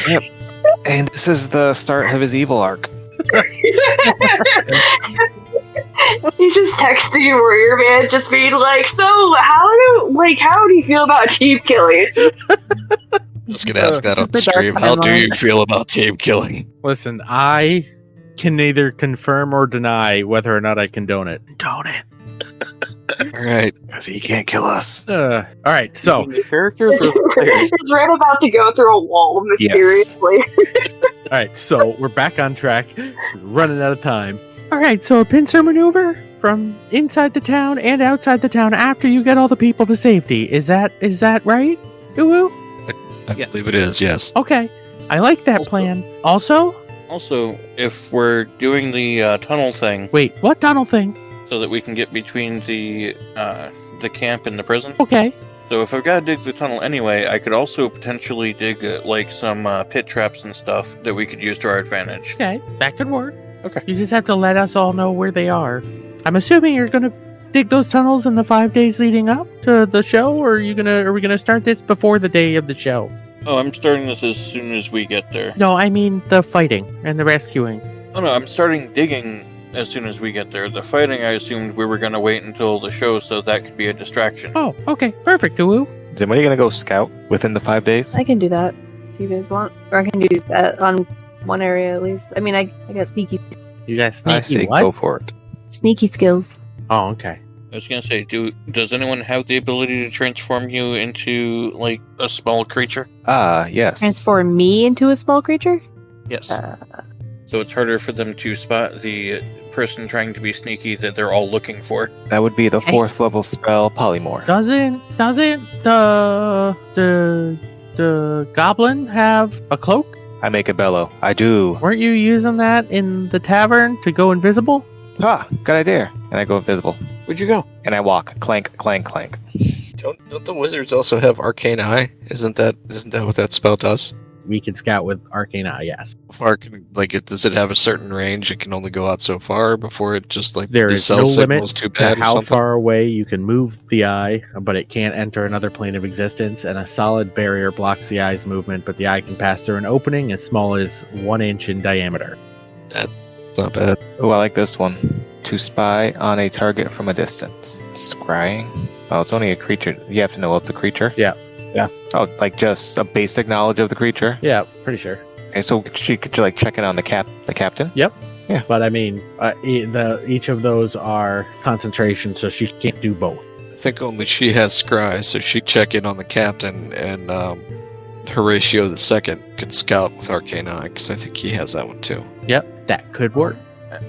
Yep. And this is the start of his evil arc. He's just texting Warrior Man, just being like, "So, how do you feel about team killing?" I was gonna ask that on the stream. How do you feel about team killing? Listen, I can neither confirm or deny whether or not I condone it. Condone it. Alright. Because he can't kill us. Alright, so... The characters or the players? He's right about to go through a wall, mysteriously. Yes. Alright, so we're back on track. Running out of time. Alright, so a pincer maneuver from inside the town and outside the town after you get all the people to safety. Is that right? Ooh. I believe it is, yes. Okay. I like that plan. Also, if we're doing the tunnel thing... Wait, what tunnel thing? So that we can get between the camp and the prison. Okay. So if I've got to dig the tunnel anyway, I could also potentially dig some pit traps and stuff that we could use to our advantage. Okay, that could work. Okay. You just have to let us all know where they are. I'm assuming you're gonna dig those tunnels in the 5 days leading up to the show, or are we gonna start this before the day of the show? Oh, I'm starting this as soon as we get there. No, I mean the fighting and the rescuing. Oh no, I'm starting digging as soon as we get there. The fighting, I assumed we were going to wait until the show so that could be a distraction. Oh, okay, perfect, Uwu. Is anybody gonna go scout within the 5 days? I can do that if you guys want. Or I can do that on one area at least. I mean, I got sneaky You guys sneaky I say what? go for it. skills. Oh, okay. I was going to say, does anyone have the ability to transform you into, like, a small creature? Yes. Transform me into a small creature? Yes. So it's harder for them to spot the person trying to be sneaky that they're all looking for. That would be the 4th level spell, Polymorph. Doesn't the goblin have a cloak? I make a bellow. I do. Weren't you using that in the tavern to go invisible? Ah, good idea. And I go invisible. Where'd you go? And I walk. Clank, clank, clank. Don't the wizards also have Arcane Eye? Isn't that what that spell does? We can scout with Arcane Eye, yes. Does it have a certain range? It can only go out so far before it just There the is cell no signal's limit too to bad or how something? far away you can move the eye, but it can't enter another plane of existence, and a solid barrier blocks the eye's movement, but the eye can pass through an opening as small as 1 inch in diameter. It's not bad. Oh, I like this one. To spy on a target from a distance. Scrying. Oh, it's only a creature. You have to know of the creature? Yeah. Oh, like just a basic knowledge of the creature? Yeah, pretty sure. Okay, so could you like check in on the captain? Yep. Yeah. But I mean, each of those are concentration, so she can't do both. I think only she has scry, so she check in on the captain, and Horatio the second can scout with Arcane Eye, because I think he has that one too. Yep, that could work.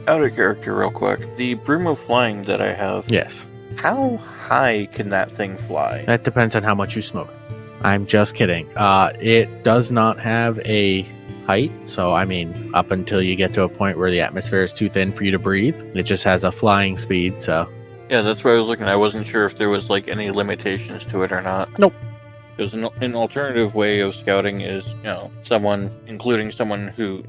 Out of character real quick. The Broom of Flying that I have, Yes. how high can that thing fly? That depends on how much you smoke. I'm just kidding. It does not have a height, so I mean, up until you get to a point where the atmosphere is too thin for you to breathe, it just has a flying speed, so... Yeah, that's what I was looking at. I wasn't sure if there was, like, any limitations to it or not. Nope. Because an alternative way of scouting is, including someone who,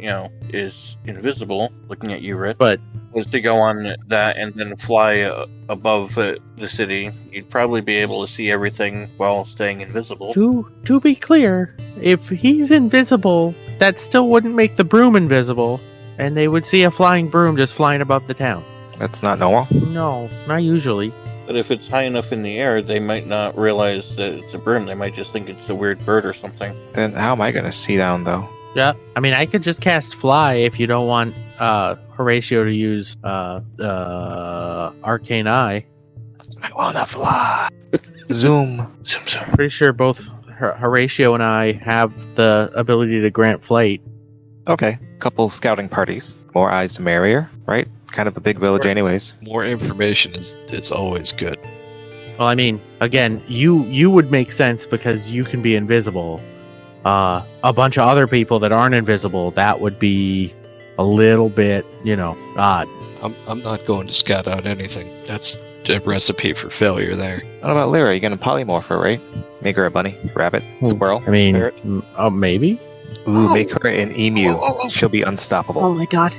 is invisible, looking at you, Ritz, But was to go on that and then fly above the city. You'd probably be able to see everything while staying invisible. to be clear, if he's invisible, that still wouldn't make the broom invisible, and they would see a flying broom just flying above the town. That's not normal. No, not usually. But if it's high enough in the air, they might not realize that it's a broom. They might just think it's a weird bird or something. Then how am I going to see down, though? Yeah, I mean, I could just cast Fly if you don't want Horatio to use Arcane Eye. I want to fly. Zoom. Zoom, zoom. Pretty sure both Horatio and I have the ability to grant flight. Okay. Couple scouting parties. More eyes the merrier, right? Kind of a big village anyways. More information is always good. Well, I mean, again, you would make sense because you can be invisible. A bunch of other people that aren't invisible, that would be a little bit, odd. I'm not going to scout out anything. That's a recipe for failure there. What about Lyra? You're going to polymorph her, right? Make her a bunny, rabbit, squirrel. I mean, ferret. Maybe. Ooh, make her an emu. She'll be unstoppable. Oh my god.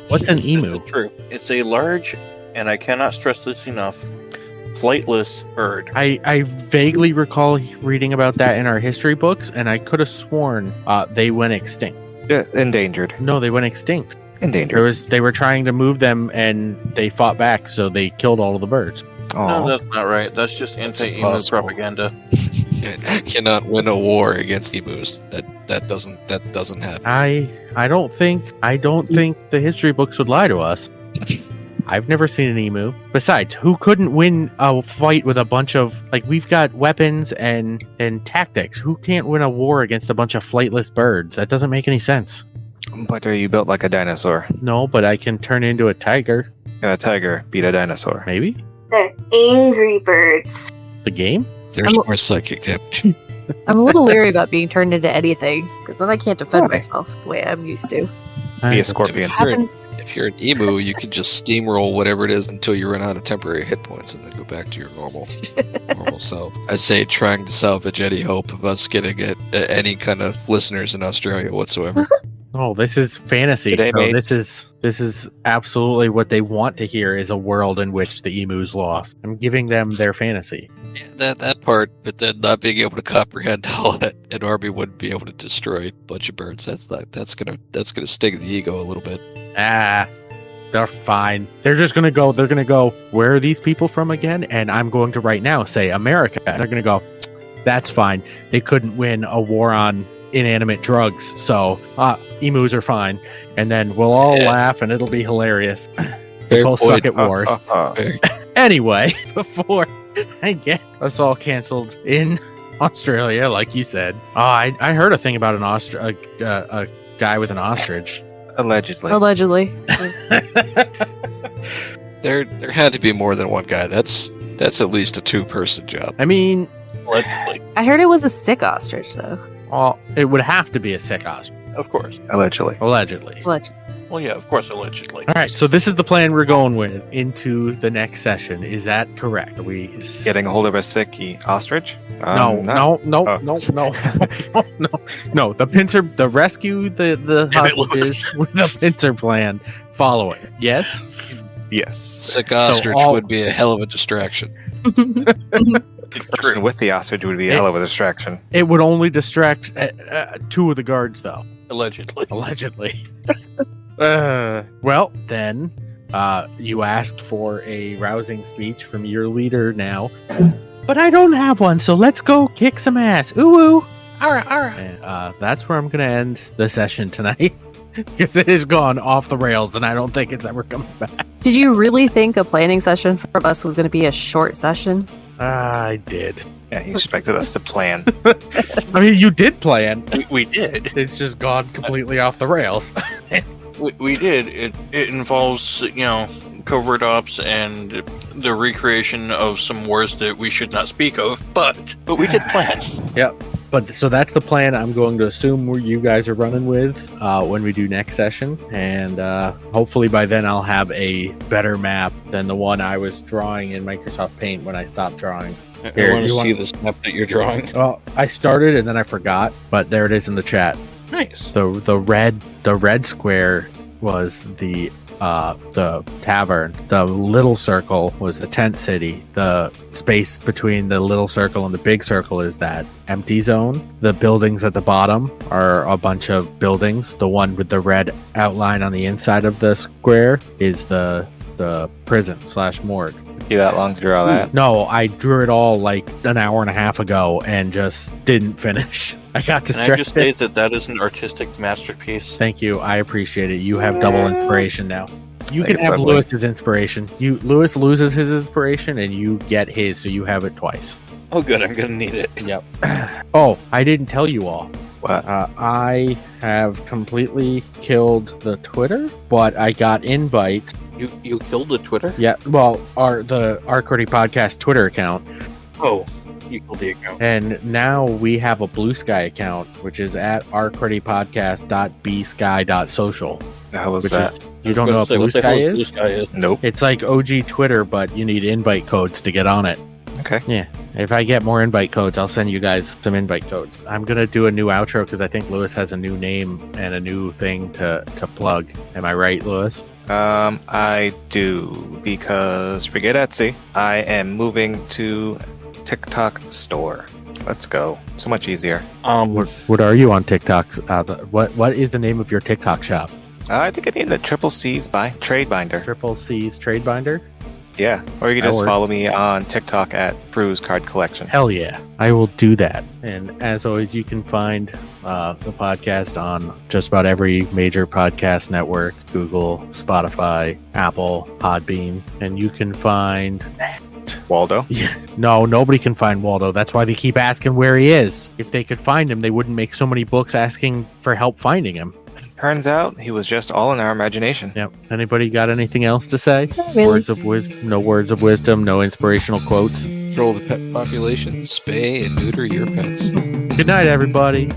What's an emu? It's true. It's a large, and I cannot stress this enough, flightless bird. I vaguely recall reading about that in our history books, and I could have sworn they went extinct. Yeah, endangered. No, they went extinct. Endangered. They were trying to move them, and they fought back, so they killed all of the birds. No, Aw. that's not right. That's just anti-emu impossible. propaganda. You cannot win a war against emus. That doesn't happen. I don't think the history books would lie to us. I've never seen an emu. Besides, who couldn't win a fight with a bunch of we've got weapons and tactics. Who can't win a war against a bunch of flightless birds? That doesn't make any sense. But are you built like a dinosaur? No, but I can turn into a tiger. Can a tiger beat a dinosaur? Maybe? They're angry birds. The game? There's more psychic damage. I'm a little leery about being turned into anything, because then I can't defend Why? myself the way I'm used to. Be a scorpion. If you're an emu, you can just steamroll whatever it is until you run out of temporary hit points and then go back to your normal self. I say trying to salvage any hope of us getting any kind of listeners in Australia whatsoever. Oh, this is fantasy. Today, So mates. this is absolutely what they want to hear is a world in which the emu's lost. I'm giving them their fantasy. Yeah, that part, but then not being able to comprehend how an army wouldn't be able to destroy a bunch of birds. That's gonna sting the ego a little bit. Ah, they're fine. They're gonna go, where are these people from again? And I'm going to right now say America. And they're gonna go, that's fine. They couldn't win a war on inanimate drugs, so emus are fine. And then we'll all laugh and it'll be hilarious. They both suck at wars. Anyway, before I get us all canceled in Australia, like you said, I heard a thing about a guy with an ostrich. Allegedly. There had to be more than one guy. That's at least a 2-person job. I mean, Allegedly. I heard it was a sick ostrich, though. well, it would have to be a sick ostrich. Of course. Allegedly. Allegedly. Well, yeah, of course, allegedly. All right, so this is the plan we're going with into the next session. Is that correct? Are we Getting a hold of a sick ostrich? No. The pincer, the rescue, the hostages with a pincer plan following. Yes. Yes. Sick ostrich would be a hell of a distraction. The person with the ostrich would be a hell of a distraction. It would only distract 2 of the guards, though. Allegedly. Well, then, you asked for a rousing speech from your leader now. But I don't have one, so let's go kick some ass. Ooh. Alright. And, that's where I'm going to end the session tonight. Because it has gone off the rails, and I don't think it's ever coming back. Did you really think a planning session for us was going to be a short session? I did. Yeah, he expected us to plan. I mean, you did plan. We did. It's just gone completely off the rails. We did. It involves, covert ops and the recreation of some wars that we should not speak of, but we did plan. Yep. But so that's the plan I'm going to assume you guys are running with when we do next session. And hopefully by then I'll have a better map than the one I was drawing in Microsoft Paint when I stopped drawing. I want to see this map that you're drawing. Well, I started and then I forgot, but there it is in the chat. Nice. The red square was the tavern. The little circle was the tent city. The space between the little circle and the big circle is that empty zone. The buildings at the bottom are a bunch of buildings. The one with the red outline on the inside of the square is the prison / morgue. You that long to draw that? No, I drew it all like an hour and a half ago and just didn't finish. I got distracted. Can I just state that is an artistic masterpiece? Thank you. I appreciate it. You have double inspiration now. You can Thanks, have ugly. Lewis's inspiration. Lewis loses his inspiration and you get his, so you have it twice. Oh, good. I'm going to need it. Yep. Oh, I didn't tell you all. What? I have completely killed the Twitter, but I got invites. You killed the Twitter? Yeah, well, the Arcody Podcast Twitter account. Oh, you killed the account. And now we have a Blue Sky account, which is at arcreadypodcast.bsky.social. The hell is that? You don't know what Blue Sky is? Blue Sky is? Nope. It's like OG Twitter, but you need invite codes to get on it. Okay. Yeah. If I get more invite codes, I'll send you guys some invite codes. I'm going to do a new outro because I think Lewis has a new name and a new thing to plug. Am I right, Lewis? I do, because forget Etsy. I am moving to TikTok store. Let's go. So much easier. What are you on TikTok? What is the name of your TikTok shop? I think I need the Triple C's Trade Binder. Triple C's Trade Binder? Yeah. Or you can That just works. follow me on TikTok at Brews Card Collection. Hell yeah. I will do that. And as always, you can find the podcast on just about every major podcast network: Google, Spotify, Apple, Podbean. And you can find... Waldo? Yeah. No, nobody can find Waldo. That's why they keep asking where he is. If they could find him, they wouldn't make so many books asking for help finding him. Turns out he was just all in our imagination. Yep. Anybody got anything else to say? really. Words of wisdom? No words of wisdom. No inspirational quotes. Control the pet population. Spay and neuter your pets. Good night, everybody.